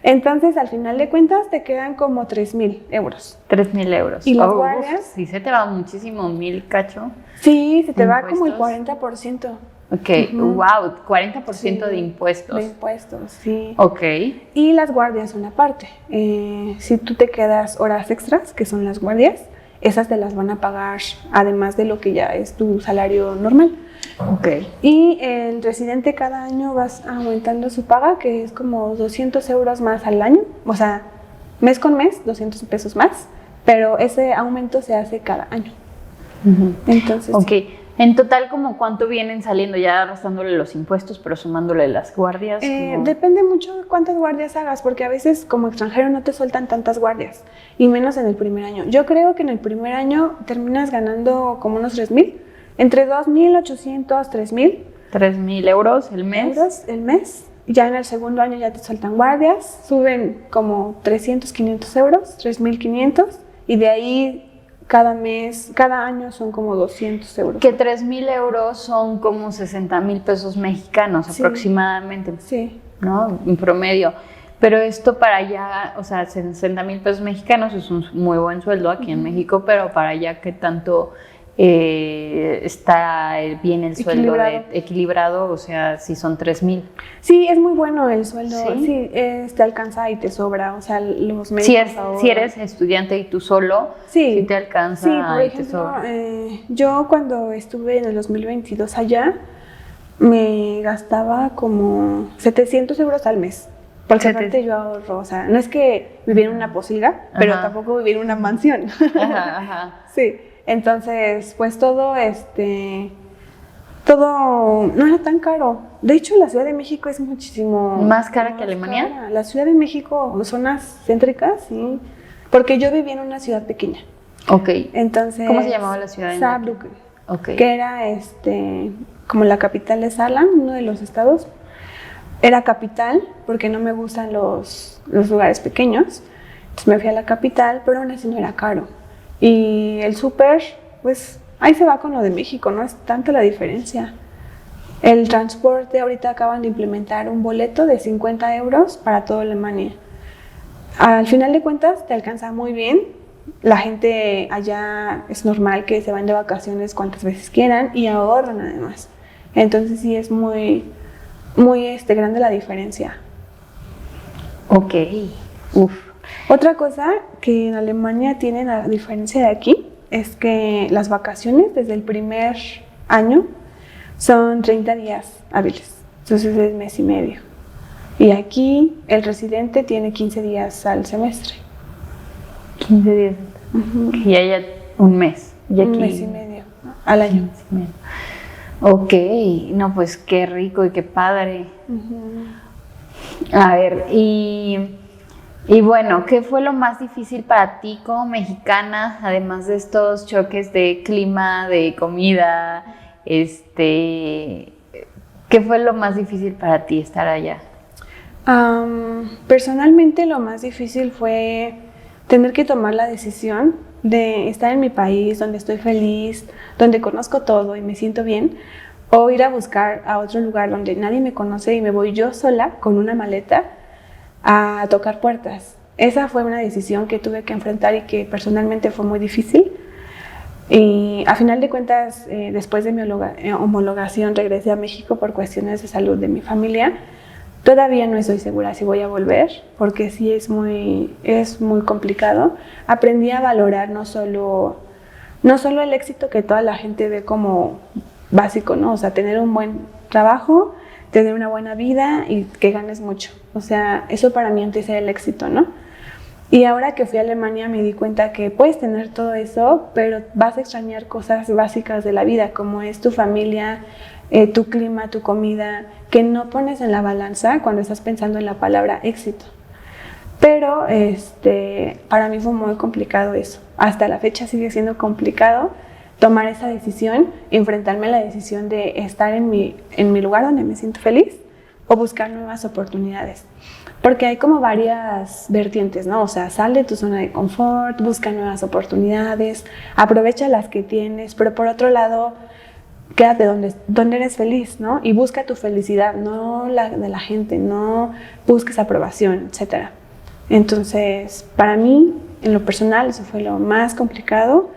Entonces, al final de cuentas, te quedan como 3.000 euros. 3.000 euros. ¿Y las guardias? Sí, se te va muchísimo, 1,000 cacho. Sí, se te va como el 40%. Ok, wow, 40% sí, de impuestos. De impuestos, sí. Ok. Y las guardias son aparte. Si tú te quedas horas extras, que son las guardias, esas te las van a pagar además de lo que ya es tu salario normal. Ok. Y el residente cada año vas aumentando su paga, que es como 200 euros más al año. O sea, mes con mes, 200 pesos más. Pero ese aumento se hace cada año. Entonces, ok. Sí. En total, ¿como cuánto vienen saliendo ya restándole los impuestos, pero sumándole las guardias? Depende mucho de cuántas guardias hagas, porque a veces como extranjero no te sueltan tantas guardias, y menos en el primer año. Yo creo que en el primer año terminas ganando como unos 3.000, entre 2.800, 3.000. 3.000 euros el mes. El mes. Ya en el segundo año ya te sueltan guardias, suben como 300, 500 euros, 3.500, y de ahí cada mes, cada año son como 200 euros. Que 3.000 euros son como 60,000 pesos mexicanos, sí, aproximadamente. Sí. ¿No? En promedio. Pero esto para allá, o sea, 60,000 pesos mexicanos es un muy buen sueldo aquí en México, pero para allá, ¿qué tanto está bien el sueldo equilibrado? O sea, si son 3,000. Sí, es muy bueno el sueldo. Sí, te alcanza y te sobra. O sea, los médicos si eres estudiante y tú solo, sí te alcanza. Sí, por ejemplo, te sobra. Yo cuando estuve en el 2022 allá, me gastaba como 700 euros al mes. Porque aparte yo ahorro, o sea, no es que viviera en una posilga, pero tampoco vivir en una mansión. Sí. Entonces, pues todo no era tan caro. De hecho, la Ciudad de México es muchísimo más cara que Alemania. Cara. La Ciudad de México, zonas céntricas, sí, porque yo vivía en una ciudad pequeña. Ok. Entonces, ¿cómo se llamaba la ciudad? Saarbrücken. Okay. Que era como la capital de Saarland, uno de los estados. Era capital porque no me gustan los lugares pequeños. Entonces me fui a la capital, pero aún así no era caro. Y el súper, pues ahí se va con lo de México, no es tanta la diferencia. El transporte, ahorita acaban de implementar un boleto de 50 euros para toda Alemania. Al final de cuentas te alcanza muy bien. La gente allá es normal que se van de vacaciones cuantas veces quieran y ahorran además. Entonces sí es muy grande la diferencia. Ok, uf. Otra cosa que en Alemania tienen a diferencia de aquí es que las vacaciones desde el primer año son 30 días hábiles, entonces es mes y medio. Y aquí el residente tiene 15 días al semestre. 15 días. Y allá un mes. Y aquí un mes y medio al año. Un mes y medio. Ok, no, pues qué rico y qué padre. A ver, y bueno, ¿qué fue lo más difícil para ti como mexicana, además de estos choques de clima, de comida? ¿Qué fue lo más difícil para ti estar allá? Personalmente lo más difícil fue tener que tomar la decisión de estar en mi país, donde estoy feliz, donde conozco todo y me siento bien, o ir a buscar a otro lugar donde nadie me conoce y me voy yo sola con una maleta a tocar puertas. Esa fue una decisión que tuve que enfrentar y que personalmente fue muy difícil. Y a final de cuentas, después de mi homologación, regresé a México por cuestiones de salud de mi familia. Todavía no estoy segura si voy a volver, porque sí es muy complicado. Aprendí a valorar no solo el éxito que toda la gente ve como básico, ¿no? O sea, tener un buen trabajo, tener una buena vida y que ganes mucho. O sea, eso para mí antes era el éxito, ¿no? Y ahora que fui a Alemania me di cuenta que puedes tener todo eso, pero vas a extrañar cosas básicas de la vida, como es tu familia, tu clima, tu comida, que no pones en la balanza cuando estás pensando en la palabra éxito. Pero para mí fue muy complicado eso. Hasta la fecha sigue siendo complicado tomar esa decisión, enfrentarme a la decisión de estar en mi lugar donde me siento feliz o buscar nuevas oportunidades. Porque hay como varias vertientes, ¿no? O sea, sal de tu zona de confort, busca nuevas oportunidades, aprovecha las que tienes, pero por otro lado, quédate donde eres feliz, ¿no? Y busca tu felicidad, no la de la gente, no busques aprobación, etc. Entonces, para mí, en lo personal, eso fue lo más complicado.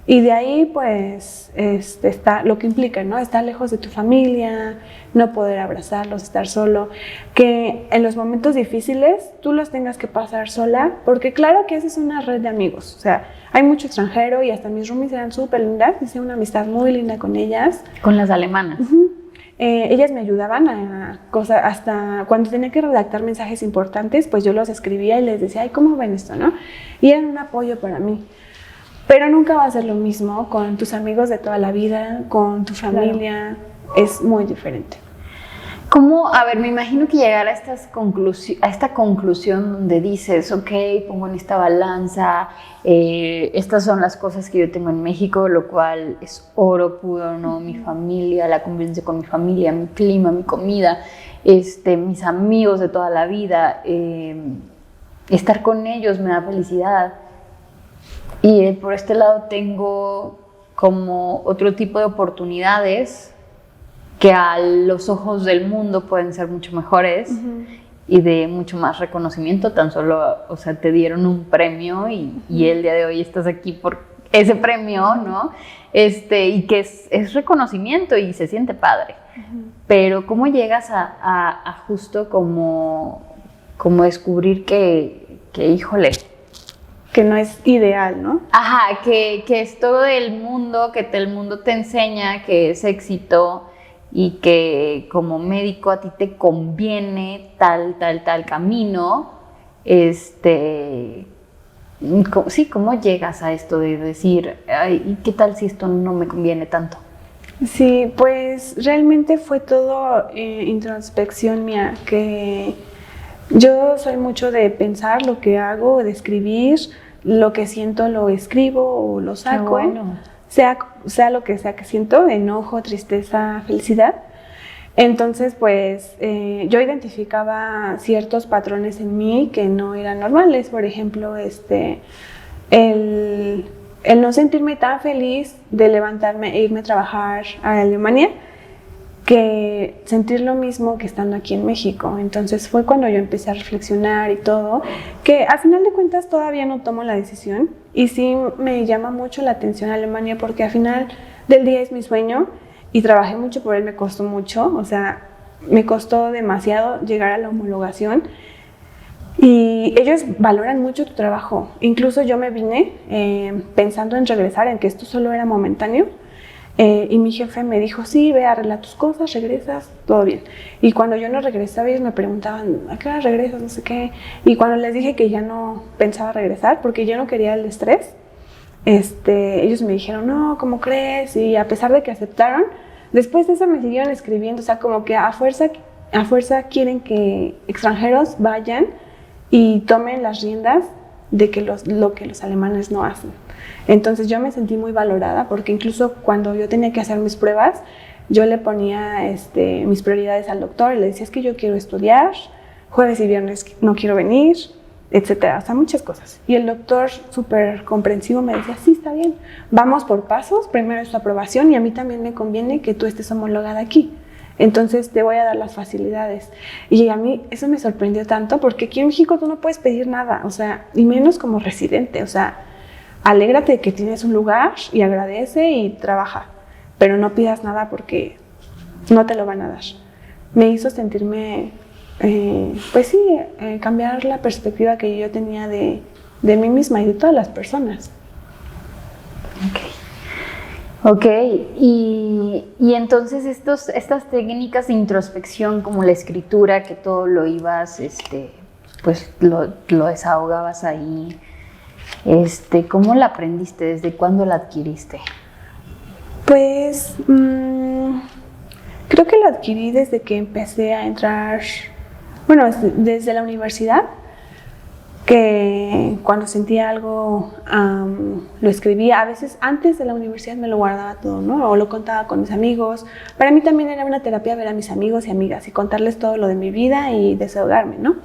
Y de ahí, pues, está lo que implica, ¿no? Estar lejos de tu familia, no poder abrazarlos, estar solo. Que en los momentos difíciles tú los tengas que pasar sola, porque claro que esa es una red de amigos. O sea, hay mucho extranjero y hasta mis roomies eran súper lindas. Hice una amistad muy linda con ellas. ¿Con las alemanas? Ellas me ayudaban a cosas, hasta cuando tenía que redactar mensajes importantes, pues yo los escribía y les decía, ay, ¿cómo ven esto, no? Y eran un apoyo para mí. Pero nunca va a ser lo mismo con tus amigos de toda la vida, con tu familia, claro. Es muy diferente. ¿Cómo? A ver, me imagino que llegar a esta conclusión donde dices, ok, pongo en esta balanza, estas son las cosas que yo tengo en México, lo cual es oro puro, ¿no? Mi familia, la convivencia con mi familia, mi clima, mi comida, mis amigos de toda la vida, estar con ellos me da felicidad. Y por este lado tengo como otro tipo de oportunidades que a los ojos del mundo pueden ser mucho mejores y de mucho más reconocimiento. Tan solo, o sea, te dieron un premio y el día de hoy estás aquí por ese premio, ¿no? Y que es reconocimiento y se siente padre. Pero ¿cómo llegas a justo como descubrir que híjole, que no es ideal, ¿no? Ajá, que es todo el mundo, que el mundo te enseña que es éxito y que como médico a ti te conviene tal camino, ¿cómo llegas a esto de decir, ay, ¿y qué tal si esto no me conviene tanto? Sí, pues realmente fue todo introspección mía, que yo soy mucho de pensar lo que hago, de escribir, lo que siento lo escribo o lo saco. Qué bueno. Sea lo que sea que siento, enojo, tristeza, felicidad. Entonces, pues, yo identificaba ciertos patrones en mí que no eran normales. Por ejemplo, el no sentirme tan feliz de levantarme e irme a trabajar a Alemania que sentir lo mismo que estando aquí en México. Entonces fue cuando yo empecé a reflexionar y todo, que al final de cuentas todavía no tomo la decisión y sí me llama mucho la atención Alemania porque al final del día es mi sueño y trabajé mucho por él, me costó mucho, o sea, me costó demasiado llegar a la homologación y ellos valoran mucho tu trabajo. Incluso yo me vine pensando en regresar, en que esto solo era momentáneo. Y mi jefe me dijo, sí, ve, arregla tus cosas, regresas, todo bien. Y cuando yo no regresaba, ellos me preguntaban, ¿a qué hora regresas? No sé qué. Y cuando les dije que ya no pensaba regresar, porque yo no quería el estrés, ellos me dijeron, no, ¿cómo crees? Y a pesar de que aceptaron, después de eso me siguieron escribiendo, o sea, como que a fuerza quieren que extranjeros vayan y tomen las riendas de que lo que los alemanes no hacen. Entonces yo me sentí muy valorada porque incluso cuando yo tenía que hacer mis pruebas, yo le ponía mis prioridades al doctor y le decía, es que yo quiero estudiar, jueves y viernes no quiero venir, etcétera, o sea, muchas cosas. Y el doctor súper comprensivo me decía, sí, está bien, vamos por pasos, primero es tu aprobación y a mí también me conviene que tú estés homologada aquí. Entonces te voy a dar las facilidades. Y a mí eso me sorprendió tanto porque aquí en México tú no puedes pedir nada, o sea, y menos como residente, o sea, alégrate de que tienes un lugar y agradece y trabaja, pero no pidas nada porque no te lo van a dar. Me hizo sentirme, pues sí, cambiar la perspectiva que yo tenía de mí misma y de todas las personas. Ok, y entonces estas técnicas de introspección como la escritura, que todo lo ibas, pues lo desahogabas ahí, ¿cómo la aprendiste? ¿Desde cuándo la adquiriste? Pues creo que lo adquirí desde que empecé a entrar, bueno, desde la universidad, que cuando sentía algo lo escribía. A veces antes de la universidad me lo guardaba todo, ¿no? O lo contaba con mis amigos. Para mí también era una terapia ver a mis amigos y amigas y contarles todo lo de mi vida y desahogarme, ¿no?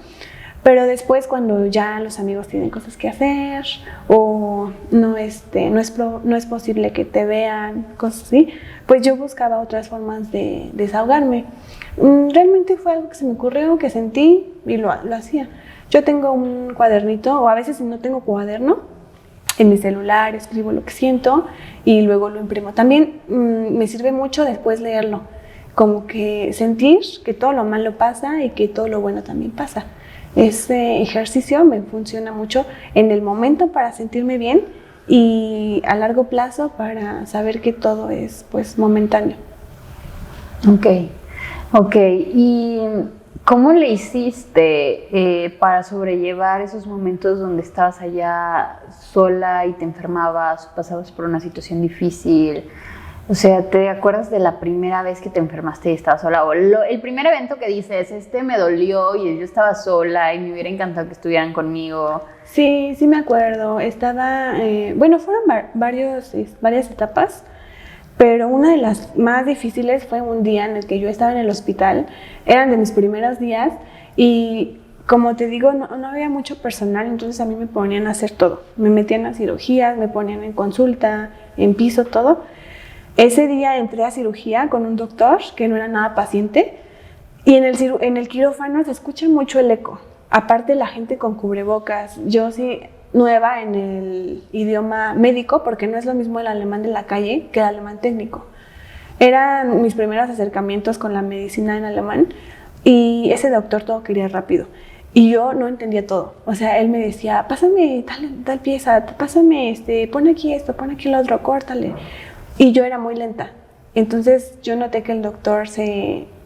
Pero después cuando ya los amigos tienen cosas que hacer o no es posible que te vean, cosas así, pues yo buscaba otras formas de desahogarme. Realmente fue algo que se me ocurrió, que sentí y lo hacía. Yo tengo un cuadernito, o a veces si no tengo cuaderno, en mi celular escribo lo que siento y luego lo imprimo. También me sirve mucho después leerlo, como que sentir que todo lo malo pasa y que todo lo bueno también pasa. Ese ejercicio me funciona mucho en el momento para sentirme bien y a largo plazo para saber que todo es pues momentáneo. Ok. ¿Y cómo le hiciste para sobrellevar esos momentos donde estabas allá sola y te enfermabas, pasabas por una situación difícil? O sea, ¿te acuerdas de la primera vez que te enfermaste y estabas sola? O el primer evento que dices, me dolió y yo estaba sola y me hubiera encantado que estuvieran conmigo. Sí me acuerdo. Estaba, fueron varias etapas, pero una de las más difíciles fue un día en el que yo estaba en el hospital. Eran de mis primeros días y, como te digo, no había mucho personal, entonces a mí me ponían a hacer todo. Me metían a cirugías, me ponían en consulta, en piso, todo. Ese día entré a cirugía con un doctor que no era nada paciente y en el quirófano se escucha mucho el eco. Aparte la gente con cubrebocas, yo sí nueva en el idioma médico porque no es lo mismo el alemán de la calle que el alemán técnico. Eran mis primeros acercamientos con la medicina en alemán y ese doctor todo quería rápido. Y yo no entendía todo. O sea, él me decía, pásame tal pieza, pásame pon aquí esto, pon aquí lo otro, córtale. Y yo era muy lenta. Entonces yo noté que el doctor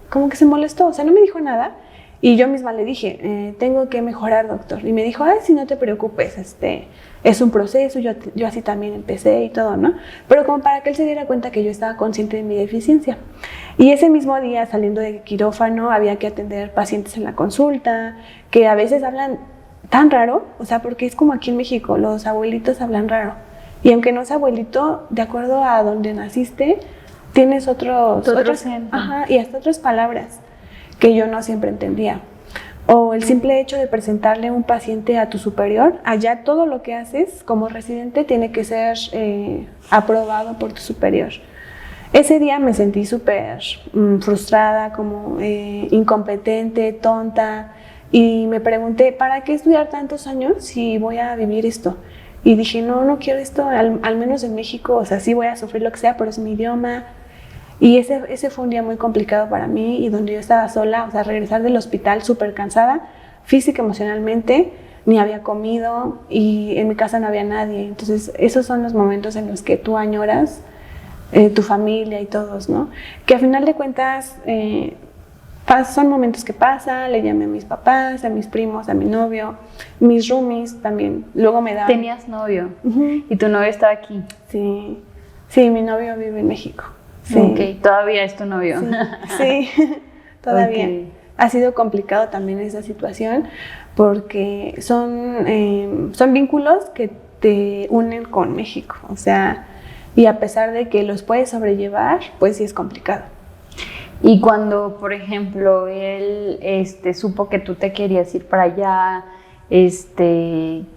como que se molestó, o sea, no me dijo nada. Y yo misma le dije, tengo que mejorar, doctor. Y me dijo, sí, no te preocupes, es un proceso, yo así también empecé y todo, ¿no? Pero como para que él se diera cuenta que yo estaba consciente de mi deficiencia. Y ese mismo día, saliendo de quirófano, había que atender pacientes en la consulta, que a veces hablan tan raro, o sea, porque es como aquí en México, los abuelitos hablan raro. Y aunque no es abuelito, de acuerdo a donde naciste, tienes otros y hasta otras palabras que yo no siempre entendía. O el simple hecho de presentarle un paciente a tu superior, allá todo lo que haces como residente tiene que ser aprobado por tu superior. Ese día me sentí súper frustrada, como incompetente, tonta, y me pregunté, ¿para qué estudiar tantos años si voy a vivir esto? Y dije, no quiero esto, al menos en México, o sea, sí voy a sufrir lo que sea, pero es mi idioma. Y ese fue un día muy complicado para mí, y donde yo estaba sola, o sea, regresar del hospital súper cansada, física, emocionalmente, ni había comido, y en mi casa no había nadie. Entonces, esos son los momentos en los que tú añoras tu familia y todos, ¿no? Que a final de cuentas son momentos que pasan. Le llamé a mis papás, a mis primos, a mi novio, mis roomies también. Luego me daban... ¿Tenías novio? ¿Y tu novio estaba aquí? Sí, mi novio vive en México. Sí. Ok, ¿todavía es tu novio? Sí, todavía. Okay. Ha sido complicado también esa situación porque son vínculos que te unen con México, o sea, y a pesar de que los puedes sobrellevar, pues sí es complicado. Y cuando, por ejemplo, él supo que tú te querías ir para allá,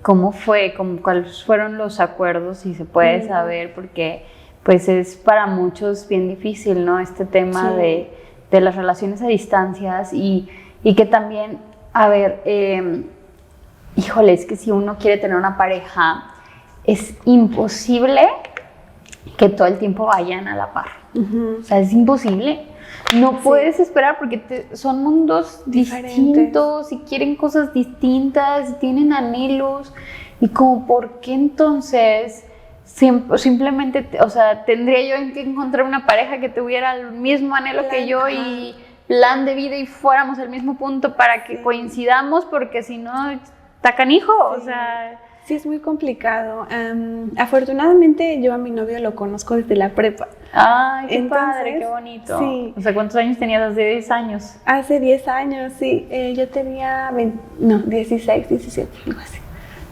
¿cómo fue? ¿Cuáles fueron los acuerdos? Si se puede saber, porque pues es para muchos bien difícil, ¿no? Este tema de las relaciones a distancias y que también, a ver, híjole, es que si uno quiere tener una pareja, es imposible que todo el tiempo vayan a la par. O sea, es imposible. No puedes esperar porque son mundos distintos y quieren cosas distintas y tienen anhelos. Y como, ¿por qué entonces simplemente, o sea, tendría yo que encontrar una pareja que tuviera el mismo anhelo que yo y plan de vida y fuéramos al mismo punto para que coincidamos? Porque si no, está canijo, o sea... Sí, es muy complicado. Afortunadamente yo a mi novio lo conozco desde la prepa. ¡Ay, qué padre, qué bonito! Sí. O sea, ¿cuántos años tenías? ¿Hace 10 años? Hace 10 años, sí. Yo tenía 16, 17, algo así.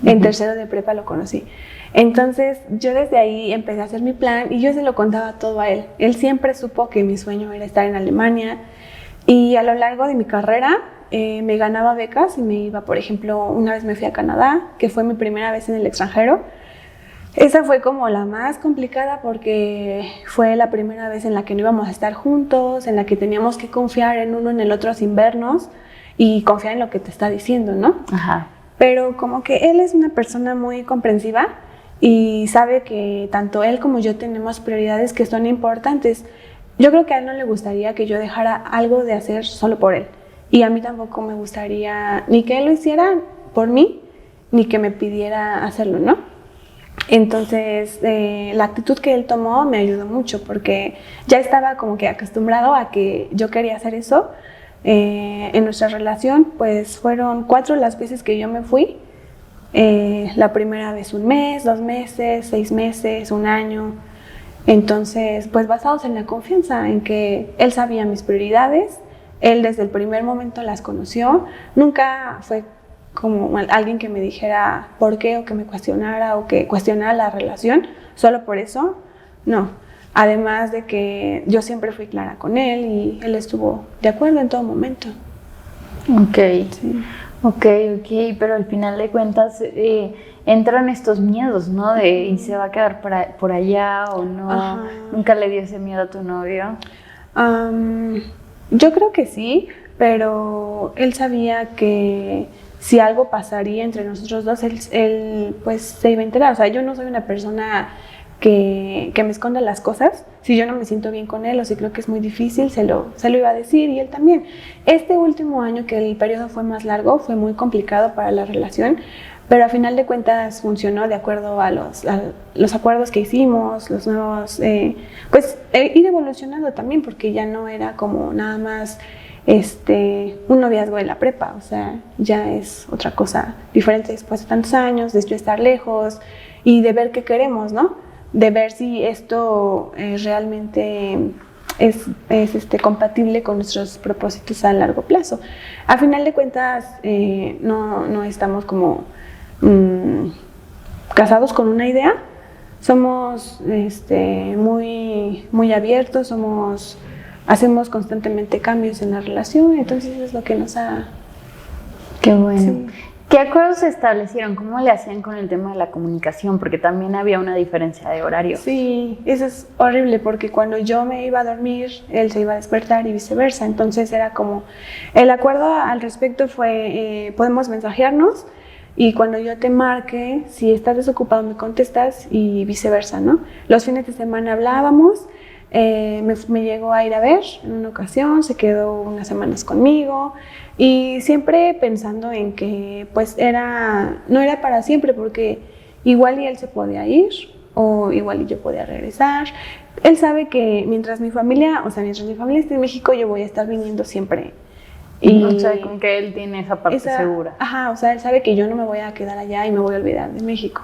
En tercero de prepa lo conocí. Entonces yo desde ahí empecé a hacer mi plan y yo se lo contaba todo a él. Él siempre supo que mi sueño era estar en Alemania, y a lo largo de mi carrera me ganaba becas y me iba, por ejemplo, una vez me fui a Canadá, que fue mi primera vez en el extranjero. Esa fue como la más complicada porque fue la primera vez en la que no íbamos a estar juntos, en la que teníamos que confiar en uno en el otro sin vernos y confiar en lo que te está diciendo, ¿no? Ajá. Pero como que él es una persona muy comprensiva y sabe que tanto él como yo tenemos prioridades que son importantes. Yo creo que a él no le gustaría que yo dejara algo de hacer solo por él. Y a mí tampoco me gustaría ni que él lo hiciera por mí, ni que me pidiera hacerlo, ¿no? Entonces, la actitud que él tomó me ayudó mucho porque ya estaba como que acostumbrado a que yo quería hacer eso. En nuestra relación, pues fueron 4 las veces que yo me fui. La primera vez 1 mes, 2 meses, 6 meses, 1 año. Entonces, pues basados en la confianza, en que él sabía mis prioridades. Él desde el primer momento las conoció. Nunca fue como alguien que me dijera por qué o que me cuestionara o que cuestionara la relación. Solo por eso, no. Además de que yo siempre fui clara con él y él estuvo de acuerdo en todo momento. Ok, sí. Ok, pero al final de cuentas entran estos miedos, ¿no? De ¿y se va a quedar por allá o no? Ajá. ¿Nunca le dio ese miedo a tu novio? Yo creo que sí, pero él sabía que si algo pasaría entre nosotros dos, él pues se iba a enterar. O sea, yo no soy una persona que me esconda las cosas. Si yo no me siento bien con él o si creo que es muy difícil, se lo iba a decir, y él también. Este último año, que el periodo fue más largo, fue muy complicado para la relación, pero a final de cuentas funcionó de acuerdo a los acuerdos que hicimos, los nuevos, ir evolucionando también, porque ya no era como nada más un noviazgo de la prepa, o sea, ya es otra cosa diferente después de tantos años, de estar lejos y de ver qué queremos, ¿no? De ver si esto realmente es compatible con nuestros propósitos a largo plazo. A final de cuentas, no estamos como casados con una idea. Somos muy, muy abiertos, hacemos constantemente cambios en la relación, entonces es lo que nos ha... Qué bueno. Sí. ¿Qué acuerdos se establecieron? ¿Cómo le hacían con el tema de la comunicación? Porque también había una diferencia de horario. Sí, eso es horrible porque cuando yo me iba a dormir, él se iba a despertar y viceversa. Entonces era como, el acuerdo al respecto fue, podemos mensajearnos y cuando yo te marque, si estás desocupado me contestas y viceversa, ¿no? Los fines de semana hablábamos. Me llegó a ir a ver en una ocasión, se quedó unas semanas conmigo y siempre pensando en que pues no era para siempre porque igual y él se podía ir o igual y yo podía regresar. Él sabe que mientras mi familia esté en México yo voy a estar viniendo siempre. Y o sea, con que él tiene esa parte segura. Ajá, o sea, él sabe que yo no me voy a quedar allá y me voy a olvidar de México.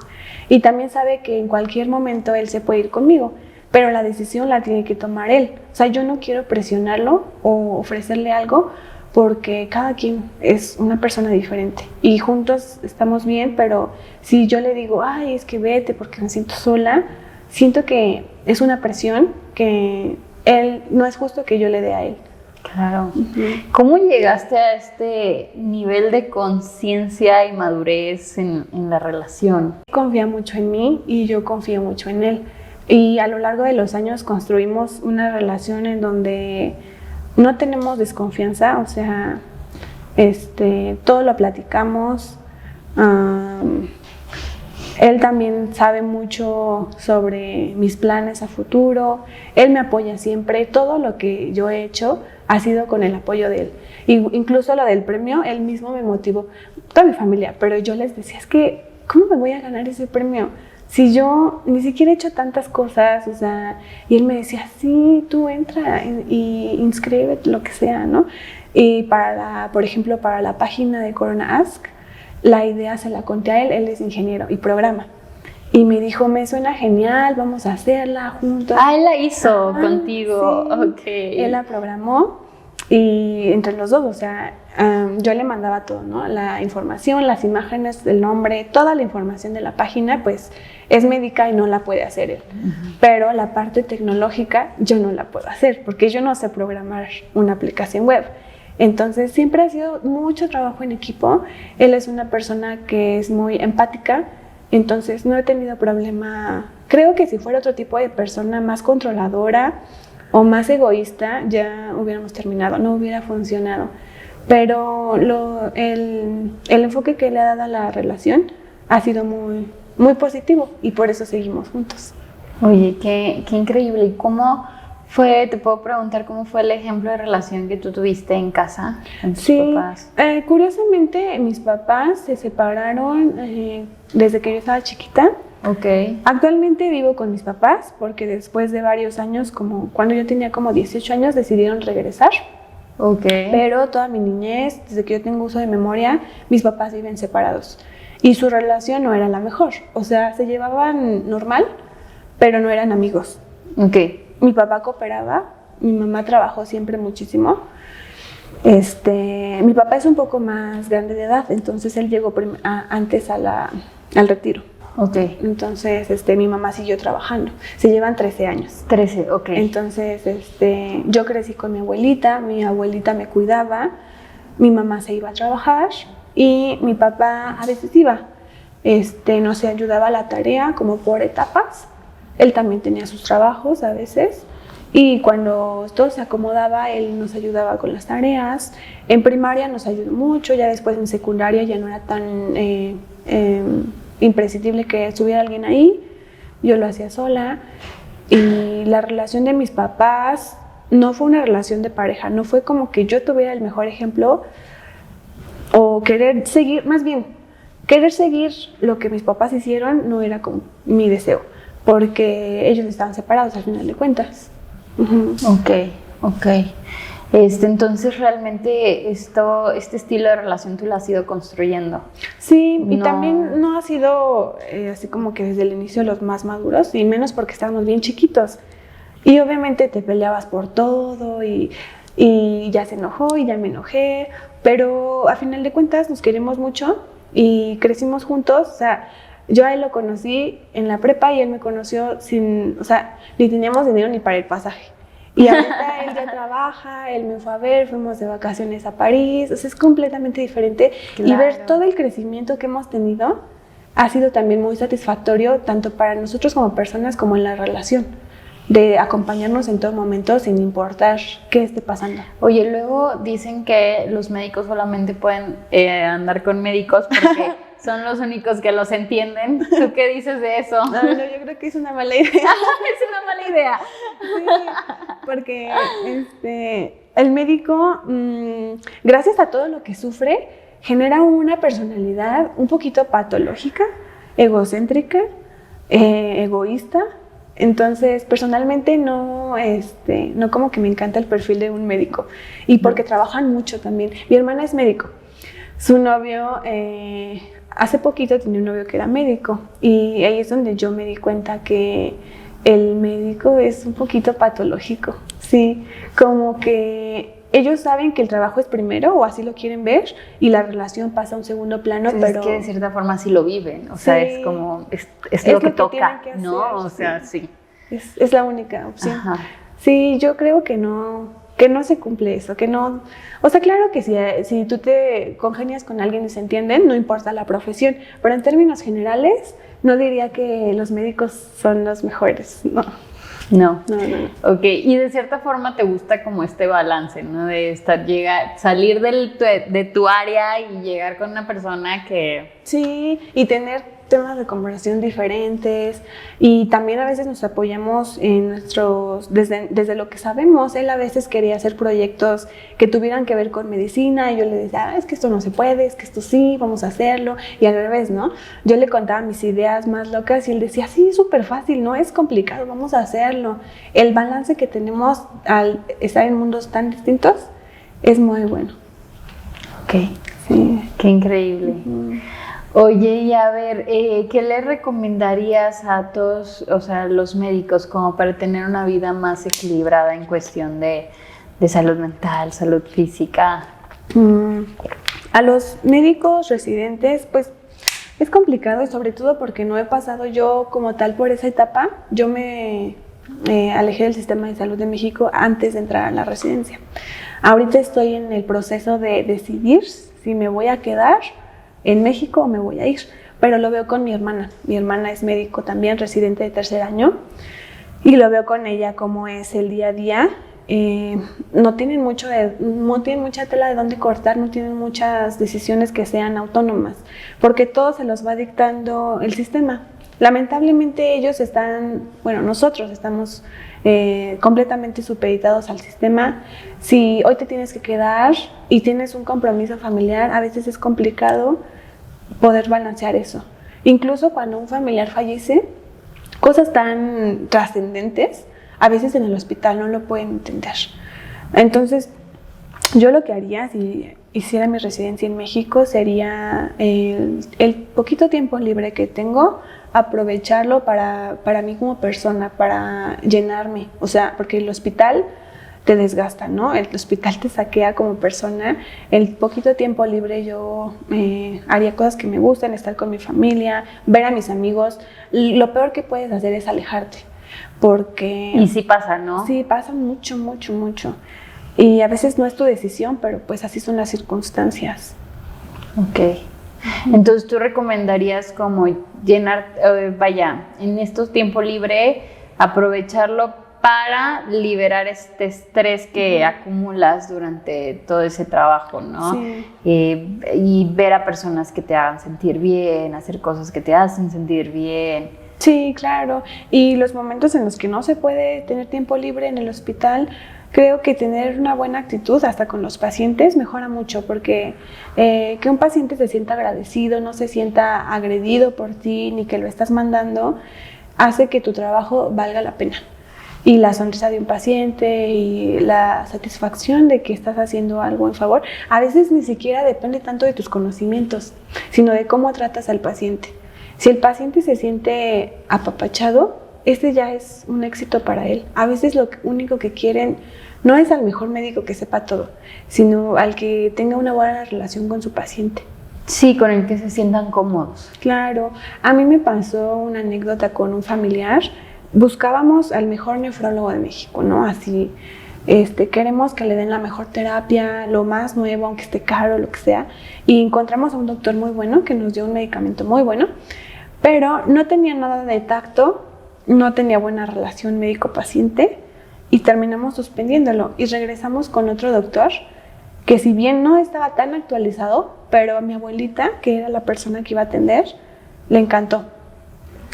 Y también sabe que en cualquier momento él se puede ir conmigo. Pero la decisión la tiene que tomar él. O sea, yo no quiero presionarlo o ofrecerle algo porque cada quien es una persona diferente. Y juntos estamos bien, pero si yo le digo, ay, es que vete porque me siento sola, siento que es una presión que él, no es justo que yo le dé a él. Claro. ¿Cómo llegaste a este nivel de conciencia y madurez en la relación? Confía mucho en mí y yo confío mucho en él. Y a lo largo de los años construimos una relación en donde no tenemos desconfianza, o sea, todo lo platicamos. Él también sabe mucho sobre mis planes a futuro. Él me apoya siempre. Todo lo que yo he hecho ha sido con el apoyo de él. Incluso lo del premio, él mismo me motivó, toda mi familia, pero yo les decía, es que, ¿cómo me voy a ganar ese premio? Si yo ni siquiera he hecho tantas cosas, o sea, y él me decía, sí, tú entra y inscríbete, lo que sea, ¿no? Y por ejemplo, para la página de Corona Ask, la idea se la conté a él es ingeniero y programa. Y me dijo, me suena genial, vamos a hacerla juntos. Ah, él la hizo contigo, sí. Ok. Él la programó y entre los dos, o sea, yo le mandaba todo, ¿no? La información, las imágenes, el nombre, toda la información de la página, pues es médica y no la puede hacer él. Pero la parte tecnológica yo no la puedo hacer porque yo no sé programar una aplicación web. Entonces siempre ha sido mucho trabajo en equipo. Él es una persona que es muy empática, entonces no he tenido problema. Creo que si fuera otro tipo de persona más controladora o más egoísta, ya hubiéramos terminado, no hubiera funcionado. Pero el enfoque que le ha dado a la relación ha sido muy, muy positivo y por eso seguimos juntos. Oye, qué increíble. ¿Y cómo fue, te puedo preguntar, cómo fue el ejemplo de relación que tú tuviste en casa con tus papás? Curiosamente mis papás se separaron desde que yo estaba chiquita. Ok. Actualmente vivo con mis papás porque después de varios años, como cuando yo tenía como 18 años, decidieron regresar. Ok. Pero toda mi niñez, desde que yo tengo uso de memoria, mis papás viven separados. Y su relación no era la mejor. O sea, se llevaban normal, pero no eran amigos. Ok. Mi papá cooperaba, mi mamá trabajó siempre muchísimo. Mi papá es un poco más grande de edad, entonces él llegó antes al retiro. Ok. Entonces, mi mamá siguió trabajando. Se llevan 13 años. 13, ok. Entonces, yo crecí con mi abuelita me cuidaba, mi mamá se iba a trabajar y mi papá a veces iba. Nos ayudaba a la tarea como por etapas. Él también tenía sus trabajos a veces. Y cuando todo se acomodaba, él nos ayudaba con las tareas. En primaria nos ayudó mucho, ya después en secundaria ya no era tan imprescindible que estuviera alguien ahí. Yo lo hacía sola. Y la relación de mis papás no fue una relación de pareja, no fue como que yo tuviera el mejor ejemplo o querer seguir, más bien, querer seguir lo que mis papás hicieron no era como mi deseo, porque ellos estaban separados al final de cuentas. Ok. Entonces realmente este estilo de relación tú lo has ido construyendo. Sí, y también no ha sido así como que desde el inicio los más maduros, y menos porque estábamos bien chiquitos. Y obviamente te peleabas por todo y ya se enojó y ya me enojé, pero a final de cuentas nos queremos mucho y crecimos juntos. O sea, yo a él lo conocí en la prepa y él me conoció ni teníamos dinero ni para el pasaje. Y ahorita él ya trabaja, él me fue a ver, fuimos de vacaciones a París, o sea, es completamente diferente. Claro. Y ver todo el crecimiento que hemos tenido ha sido también muy satisfactorio, tanto para nosotros como personas, como en la relación, de acompañarnos en todo momento sin importar qué esté pasando. Oye, luego dicen que los médicos solamente pueden andar con médicos porque son los únicos que los entienden. ¿Tú qué dices de eso? No, yo creo que es una mala idea. Es una mala idea. Sí, porque el médico, gracias a todo lo que sufre, genera una personalidad un poquito patológica, egocéntrica, egoísta. Entonces, personalmente no como que me encanta el perfil de un médico. Y porque trabajan mucho también. Mi hermana es médico. Su novio, hace poquito tenía un novio que era médico. Y ahí es donde yo me di cuenta que el médico es un poquito patológico. Sí, como que ellos saben que el trabajo es primero, o así lo quieren ver, y la relación pasa a un segundo plano, pues pero... es que de cierta forma sí lo viven, o sea, Sí, es como, es lo que toca, tienen que ¿no? hacer, O sea, sí. Es la única opción. Ajá. Sí, yo creo que no se cumple eso, que no... O sea, claro que si tú te congenias con alguien y se entienden, no importa la profesión, pero en términos generales, no diría que los médicos son los mejores, no. No. No. Ok, y de cierta forma te gusta como este balance, ¿no? De salir de tu área y llegar con una persona que... Sí, y tener temas de conversación diferentes, y también a veces nos apoyamos en desde lo que sabemos. Él a veces quería hacer proyectos que tuvieran que ver con medicina, y yo le decía, es que esto no se puede, es que esto sí, vamos a hacerlo, y al revés, ¿no? Yo le contaba mis ideas más locas y él decía, sí, es súper fácil, no es complicado, vamos a hacerlo. El balance que tenemos al estar en mundos tan distintos es muy bueno. Ok, Sí. qué increíble. Oye, y a ver, ¿qué le recomendarías a todos, o sea, los médicos, como para tener una vida más equilibrada en cuestión de salud mental, salud física? A los médicos residentes, pues es complicado, y sobre todo porque no he pasado yo como tal por esa etapa. Yo me alejé del sistema de salud de México antes de entrar a la residencia. Ahorita estoy en el proceso de decidir si me voy a quedar en México o me voy a ir, pero lo veo con mi hermana. Mi hermana es médico también, residente de tercer año, y lo veo con ella cómo es el día a día. No tienen mucha tela de dónde cortar, no tienen muchas decisiones que sean autónomas, porque todo se los va dictando el sistema. Lamentablemente nosotros estamos completamente supeditados al sistema. Si hoy te tienes que quedar y tienes un compromiso familiar, a veces es complicado poder balancear eso. Incluso cuando un familiar fallece, cosas tan trascendentes, a veces en el hospital no lo pueden entender. Entonces, yo lo que haría si hiciera mi residencia en México sería el poquito tiempo libre que tengo, aprovecharlo para mí como persona, para llenarme. O sea, porque el hospital te desgasta, ¿no? El hospital te saquea como persona. El poquito tiempo libre yo haría cosas que me gustan, estar con mi familia, ver a mis amigos. Lo peor que puedes hacer es alejarte, porque... Y sí pasa, ¿no? Sí, pasa mucho, mucho, mucho. Y a veces no es tu decisión, pero pues así son las circunstancias. Ok. Entonces, ¿tú recomendarías como llenar, en estos tiempos libre, aprovecharlo para liberar este estrés que acumulas durante todo ese trabajo, ¿no? Sí. Y ver a personas que te hagan sentir bien, hacer cosas que te hacen sentir bien. Sí, claro. Y los momentos en los que no se puede tener tiempo libre en el hospital, creo que tener una buena actitud hasta con los pacientes mejora mucho, porque que un paciente se sienta agradecido, no se sienta agredido por ti, ni que lo estás mandando, hace que tu trabajo valga la pena. Y la sonrisa de un paciente y la satisfacción de que estás haciendo algo en favor, a veces ni siquiera depende tanto de tus conocimientos, sino de cómo tratas al paciente. Si el paciente se siente apapachado, este ya es un éxito para él. A veces lo único que quieren no es al mejor médico que sepa todo, sino al que tenga una buena relación con su paciente. Sí, con el que se sientan cómodos. Claro, a mí me pasó una anécdota con un familiar. buscábamos al mejor nefrólogo de México, ¿no? Así, queremos que le den la mejor terapia, lo más nuevo, aunque esté caro, lo que sea. Y encontramos a un doctor muy bueno que nos dio un medicamento muy bueno, pero no tenía nada de tacto, no tenía buena relación médico-paciente y terminamos suspendiéndolo y regresamos con otro doctor que, si bien no estaba tan actualizado, pero a mi abuelita, que era la persona que iba a atender, le encantó.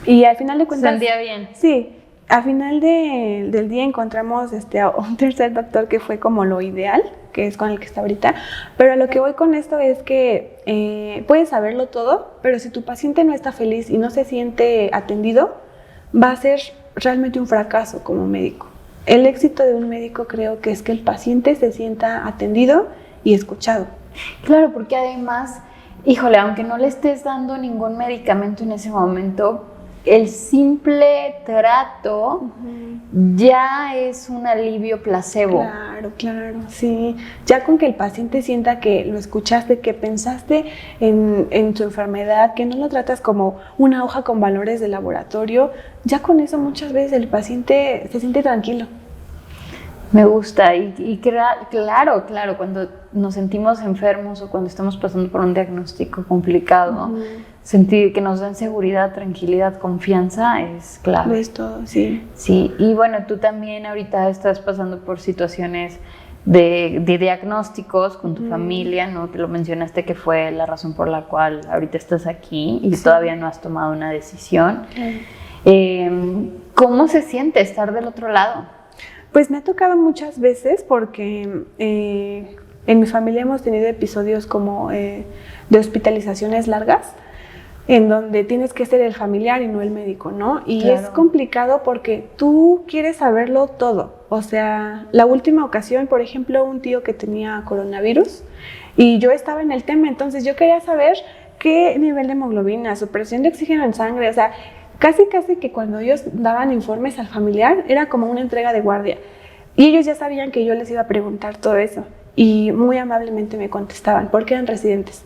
Y al final de cuentas... ¿Sentía bien? Sí. Al final del día encontramos a un tercer doctor que fue como lo ideal, que es con el que está ahorita. Pero a lo que voy con esto es que puedes saberlo todo, pero si tu paciente no está feliz y no se siente atendido, va a ser realmente un fracaso como médico. El éxito de un médico creo que es que el paciente se sienta atendido y escuchado. Claro, porque además, híjole, aunque no le estés dando ningún medicamento en ese momento, el simple trato ya es un alivio placebo. Claro, sí. Ya con que el paciente sienta que lo escuchaste, que pensaste en su enfermedad, que no lo tratas como una hoja con valores de laboratorio, ya con eso muchas veces el paciente se siente tranquilo. Me gusta y claro, cuando nos sentimos enfermos o cuando estamos pasando por un diagnóstico complicado, sentir que nos dan seguridad, tranquilidad, confianza es clave. Lo es todo, sí. Sí, y bueno, tú también ahorita estás pasando por situaciones de diagnósticos con tu familia, ¿no? Que lo mencionaste que fue la razón por la cual ahorita estás aquí y todavía no has tomado una decisión. ¿Cómo se siente estar del otro lado? Pues me ha tocado muchas veces porque en mi familia hemos tenido episodios como de hospitalizaciones largas, en donde tienes que ser el familiar y no el médico, ¿no? Y claro, es complicado porque tú quieres saberlo todo. O sea, la última ocasión, por ejemplo, un tío que tenía coronavirus y yo estaba en el tema, entonces yo quería saber qué nivel de hemoglobina, su presión de oxígeno en sangre, o sea, casi que cuando ellos daban informes al familiar era como una entrega de guardia. Y ellos ya sabían que yo les iba a preguntar todo eso. Y muy amablemente me contestaban, porque eran residentes.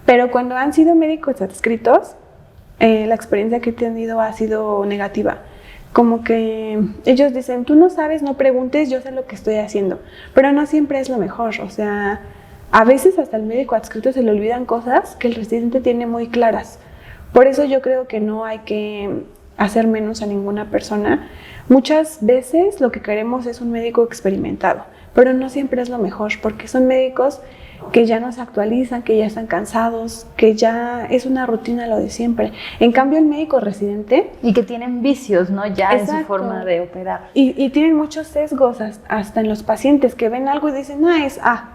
Pero cuando han sido médicos adscritos, la experiencia que he tenido ha sido negativa. Como que ellos dicen, tú no sabes, no preguntes, yo sé lo que estoy haciendo. Pero no siempre es lo mejor. O sea, a veces hasta el médico adscrito se le olvidan cosas que el residente tiene muy claras. Por eso yo creo que no hay que hacer menos a ninguna persona. Muchas veces lo que queremos es un médico experimentado, pero no siempre es lo mejor, porque son médicos que ya no se actualizan, que ya están cansados, que ya es una rutina lo de siempre. En cambio, el médico residente... Y que tienen vicios, ¿no? Ya exacto, en su forma de operar. Y tienen muchos sesgos hasta en los pacientes que ven algo y dicen,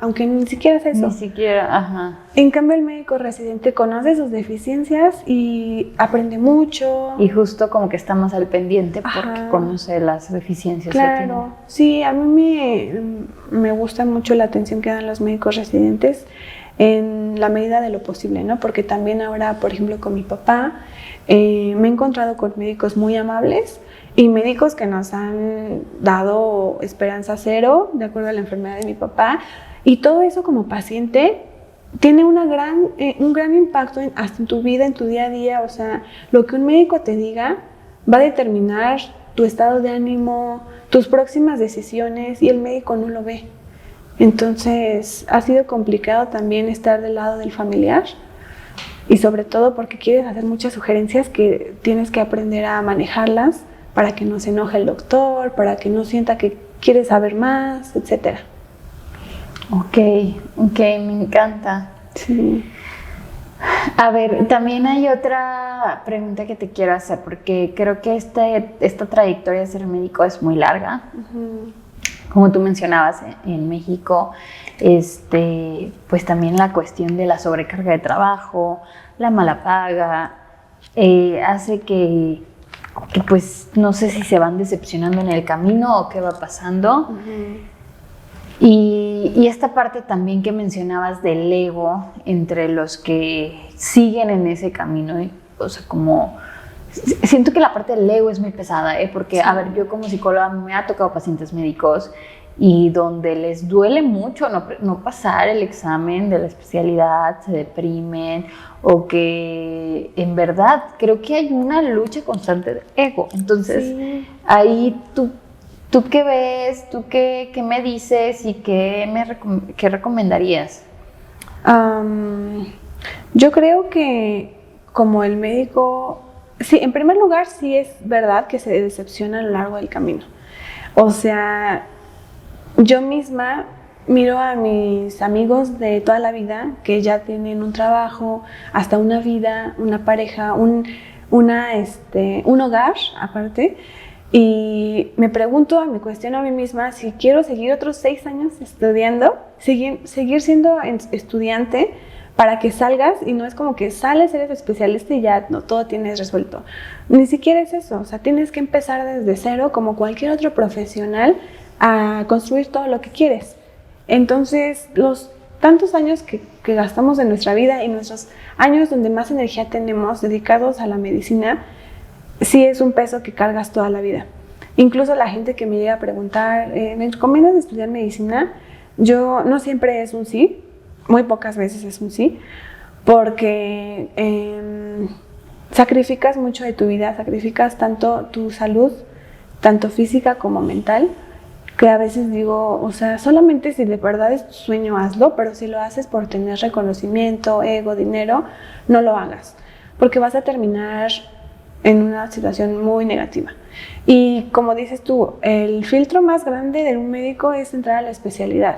aunque ni siquiera es eso. Ni siquiera, ajá. En cambio, el médico residente conoce sus deficiencias y aprende mucho. Y justo como que está más al pendiente porque conoce las deficiencias que tiene. Claro, sí, a mí me gusta mucho la atención que dan los médicos residentes en la medida de lo posible, ¿no? Porque también ahora, por ejemplo, con mi papá, me he encontrado con médicos muy amables y médicos que nos han dado esperanza cero, de acuerdo a la enfermedad de mi papá. Y todo eso como paciente tiene un gran impacto hasta en tu vida, en tu día a día. O sea, lo que un médico te diga va a determinar tu estado de ánimo, tus próximas decisiones, y el médico no lo ve. Entonces, ha sido complicado también estar del lado del familiar, y sobre todo porque quieres hacer muchas sugerencias que tienes que aprender a manejarlas para que no se enoje el doctor, para que no sienta que quiere saber más, etcétera. Ok, me encanta. Sí. A ver, también hay otra pregunta que te quiero hacer, porque creo que esta trayectoria de ser médico es muy larga. Como tú mencionabas, en México, pues también la cuestión de la sobrecarga de trabajo, la mala paga, hace que pues no sé si se van decepcionando en el camino o qué va pasando. Y esta parte también que mencionabas del ego entre los que siguen en ese camino, o sea, como siento que la parte del ego es muy pesada, porque, sí. A ver, yo como psicóloga me ha tocado pacientes médicos y donde les duele mucho no pasar el examen de la especialidad, se deprimen o que en verdad creo que hay una lucha constante de ego. Entonces, sí. Ahí ¿tú qué ves? ¿Tú qué me dices y qué recomendarías? Yo creo que como el médico, sí, en primer lugar sí es verdad que se decepciona a lo largo del camino. O sea, yo misma miro a mis amigos de toda la vida que ya tienen un trabajo, hasta una vida, una pareja, un hogar aparte, y me cuestiono a mí misma si quiero seguir otros 6 años estudiando, seguir siendo estudiante para que salgas, y no es como que sales, eres especialista y ya no, todo tienes resuelto. Ni siquiera es eso, o sea, tienes que empezar desde cero como cualquier otro profesional a construir todo lo que quieres. Entonces, los tantos años que gastamos en nuestra vida y nuestros años donde más energía tenemos dedicados a la medicina, sí es un peso que cargas toda la vida. Incluso la gente que me llega a preguntar, ¿me recomiendas estudiar medicina? Yo no siempre es un sí, muy pocas veces es un sí, porque sacrificas mucho de tu vida, sacrificas tanto tu salud, tanto física como mental, que a veces digo, o sea, solamente si de verdad es tu sueño, hazlo, pero si lo haces por tener reconocimiento, ego, dinero, no lo hagas, porque vas a terminar en una situación muy negativa. Y como dices tú, el filtro más grande de un médico es entrar a la especialidad.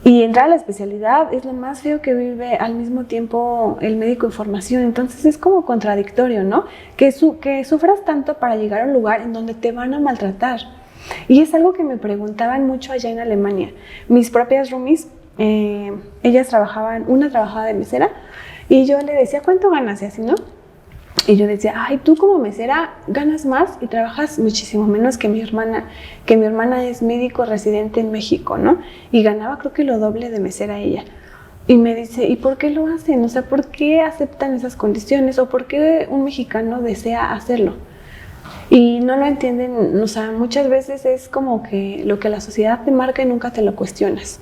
Y entrar a la especialidad es lo más feo que vive al mismo tiempo el médico en formación. Entonces es como contradictorio, ¿no? Que sufras tanto para llegar a un lugar en donde te van a maltratar. Y es algo que me preguntaban mucho allá en Alemania. Mis propias roomies, ellas una trabajaba de mesera, y yo le decía, ¿cuánto ganas? Y así, ¿no? Y yo decía, ay, tú como mesera ganas más y trabajas muchísimo menos que mi hermana es médico residente en México, ¿no? Y ganaba creo que lo doble de mesera ella. Y me dice, ¿y por qué lo hacen? O sea, ¿por qué aceptan esas condiciones? ¿O por qué un mexicano desea hacerlo? Y no lo entienden, o sea, muchas veces es como que lo que la sociedad te marca y nunca te lo cuestionas.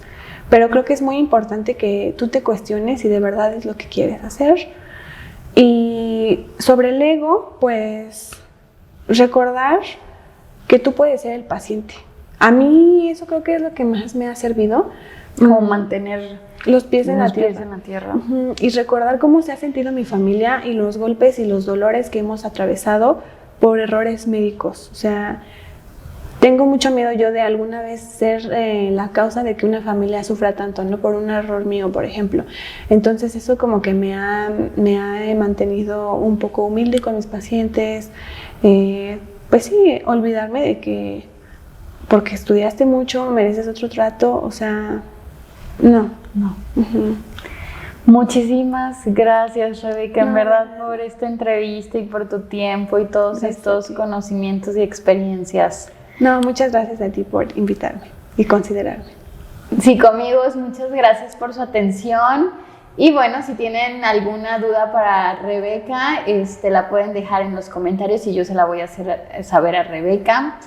Pero creo que es muy importante que tú te cuestiones si de verdad es lo que quieres hacer. Y sobre el ego, pues recordar que tú puedes ser el paciente. A mí eso creo que es lo que más me ha servido. Como mantener los pies en la tierra. Uh-huh. Y recordar cómo se ha sentido mi familia y los golpes y los dolores que hemos atravesado por errores médicos. O sea, tengo mucho miedo yo de alguna vez ser la causa de que una familia sufra tanto, ¿no? Por un error mío, por ejemplo. Entonces eso como que me ha mantenido un poco humilde con mis pacientes. Pues sí, olvidarme de que porque estudiaste mucho mereces otro trato. O sea, no. Uh-huh. Muchísimas gracias, Rebeca, en verdad, por esta entrevista y por tu tiempo y todos estos conocimientos y experiencias. No, muchas gracias a ti por invitarme y considerarme. Sí, amigos, muchas gracias por su atención. Y bueno, si tienen alguna duda para Rebeca, la pueden dejar en los comentarios y yo se la voy a hacer saber a Rebeca.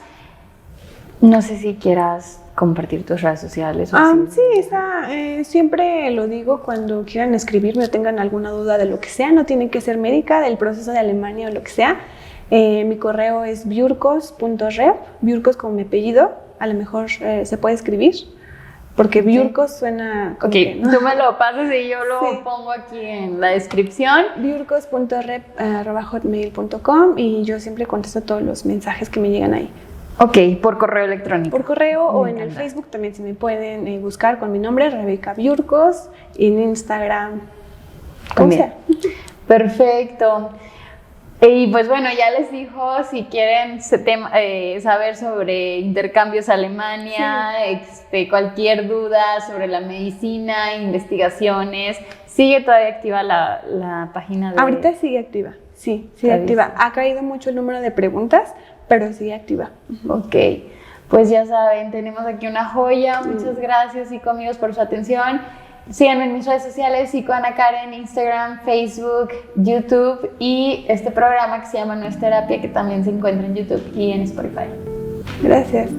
No sé si quieras compartir tus redes sociales. Sí, siempre lo digo cuando quieran escribirme o tengan alguna duda de lo que sea. No tienen que ser médica, del proceso de Alemania o lo que sea. Mi correo es biurcos.rep, Biurcos como mi apellido, a lo mejor se puede escribir, porque Biurcos suena como que, ¿no? Tú me lo pasas y yo lo pongo aquí en la descripción. biurcos.rep@hotmail.com, y yo siempre contesto todos los mensajes que me llegan ahí. Ok, por correo electrónico. Por correo o en el Facebook también se me pueden buscar con mi nombre, Rebeca Biurcos, y en Instagram, como sea. Perfecto. Y pues bueno, ya les dijo, si quieren saber sobre intercambios a Alemania, cualquier duda sobre la medicina, investigaciones, ¿sigue todavía activa la página de...? Ahorita sigue activa, sí, sigue activa. Ha caído mucho el número de preguntas, pero sigue activa. Ok, pues ya saben, tenemos aquí una joya. Muchas gracias, amigos, por su atención. Síganme en mis redes sociales, Ana Karen, Instagram, Facebook, YouTube, y este programa que se llama No es Terapia, que también se encuentra en YouTube y en Spotify. Gracias.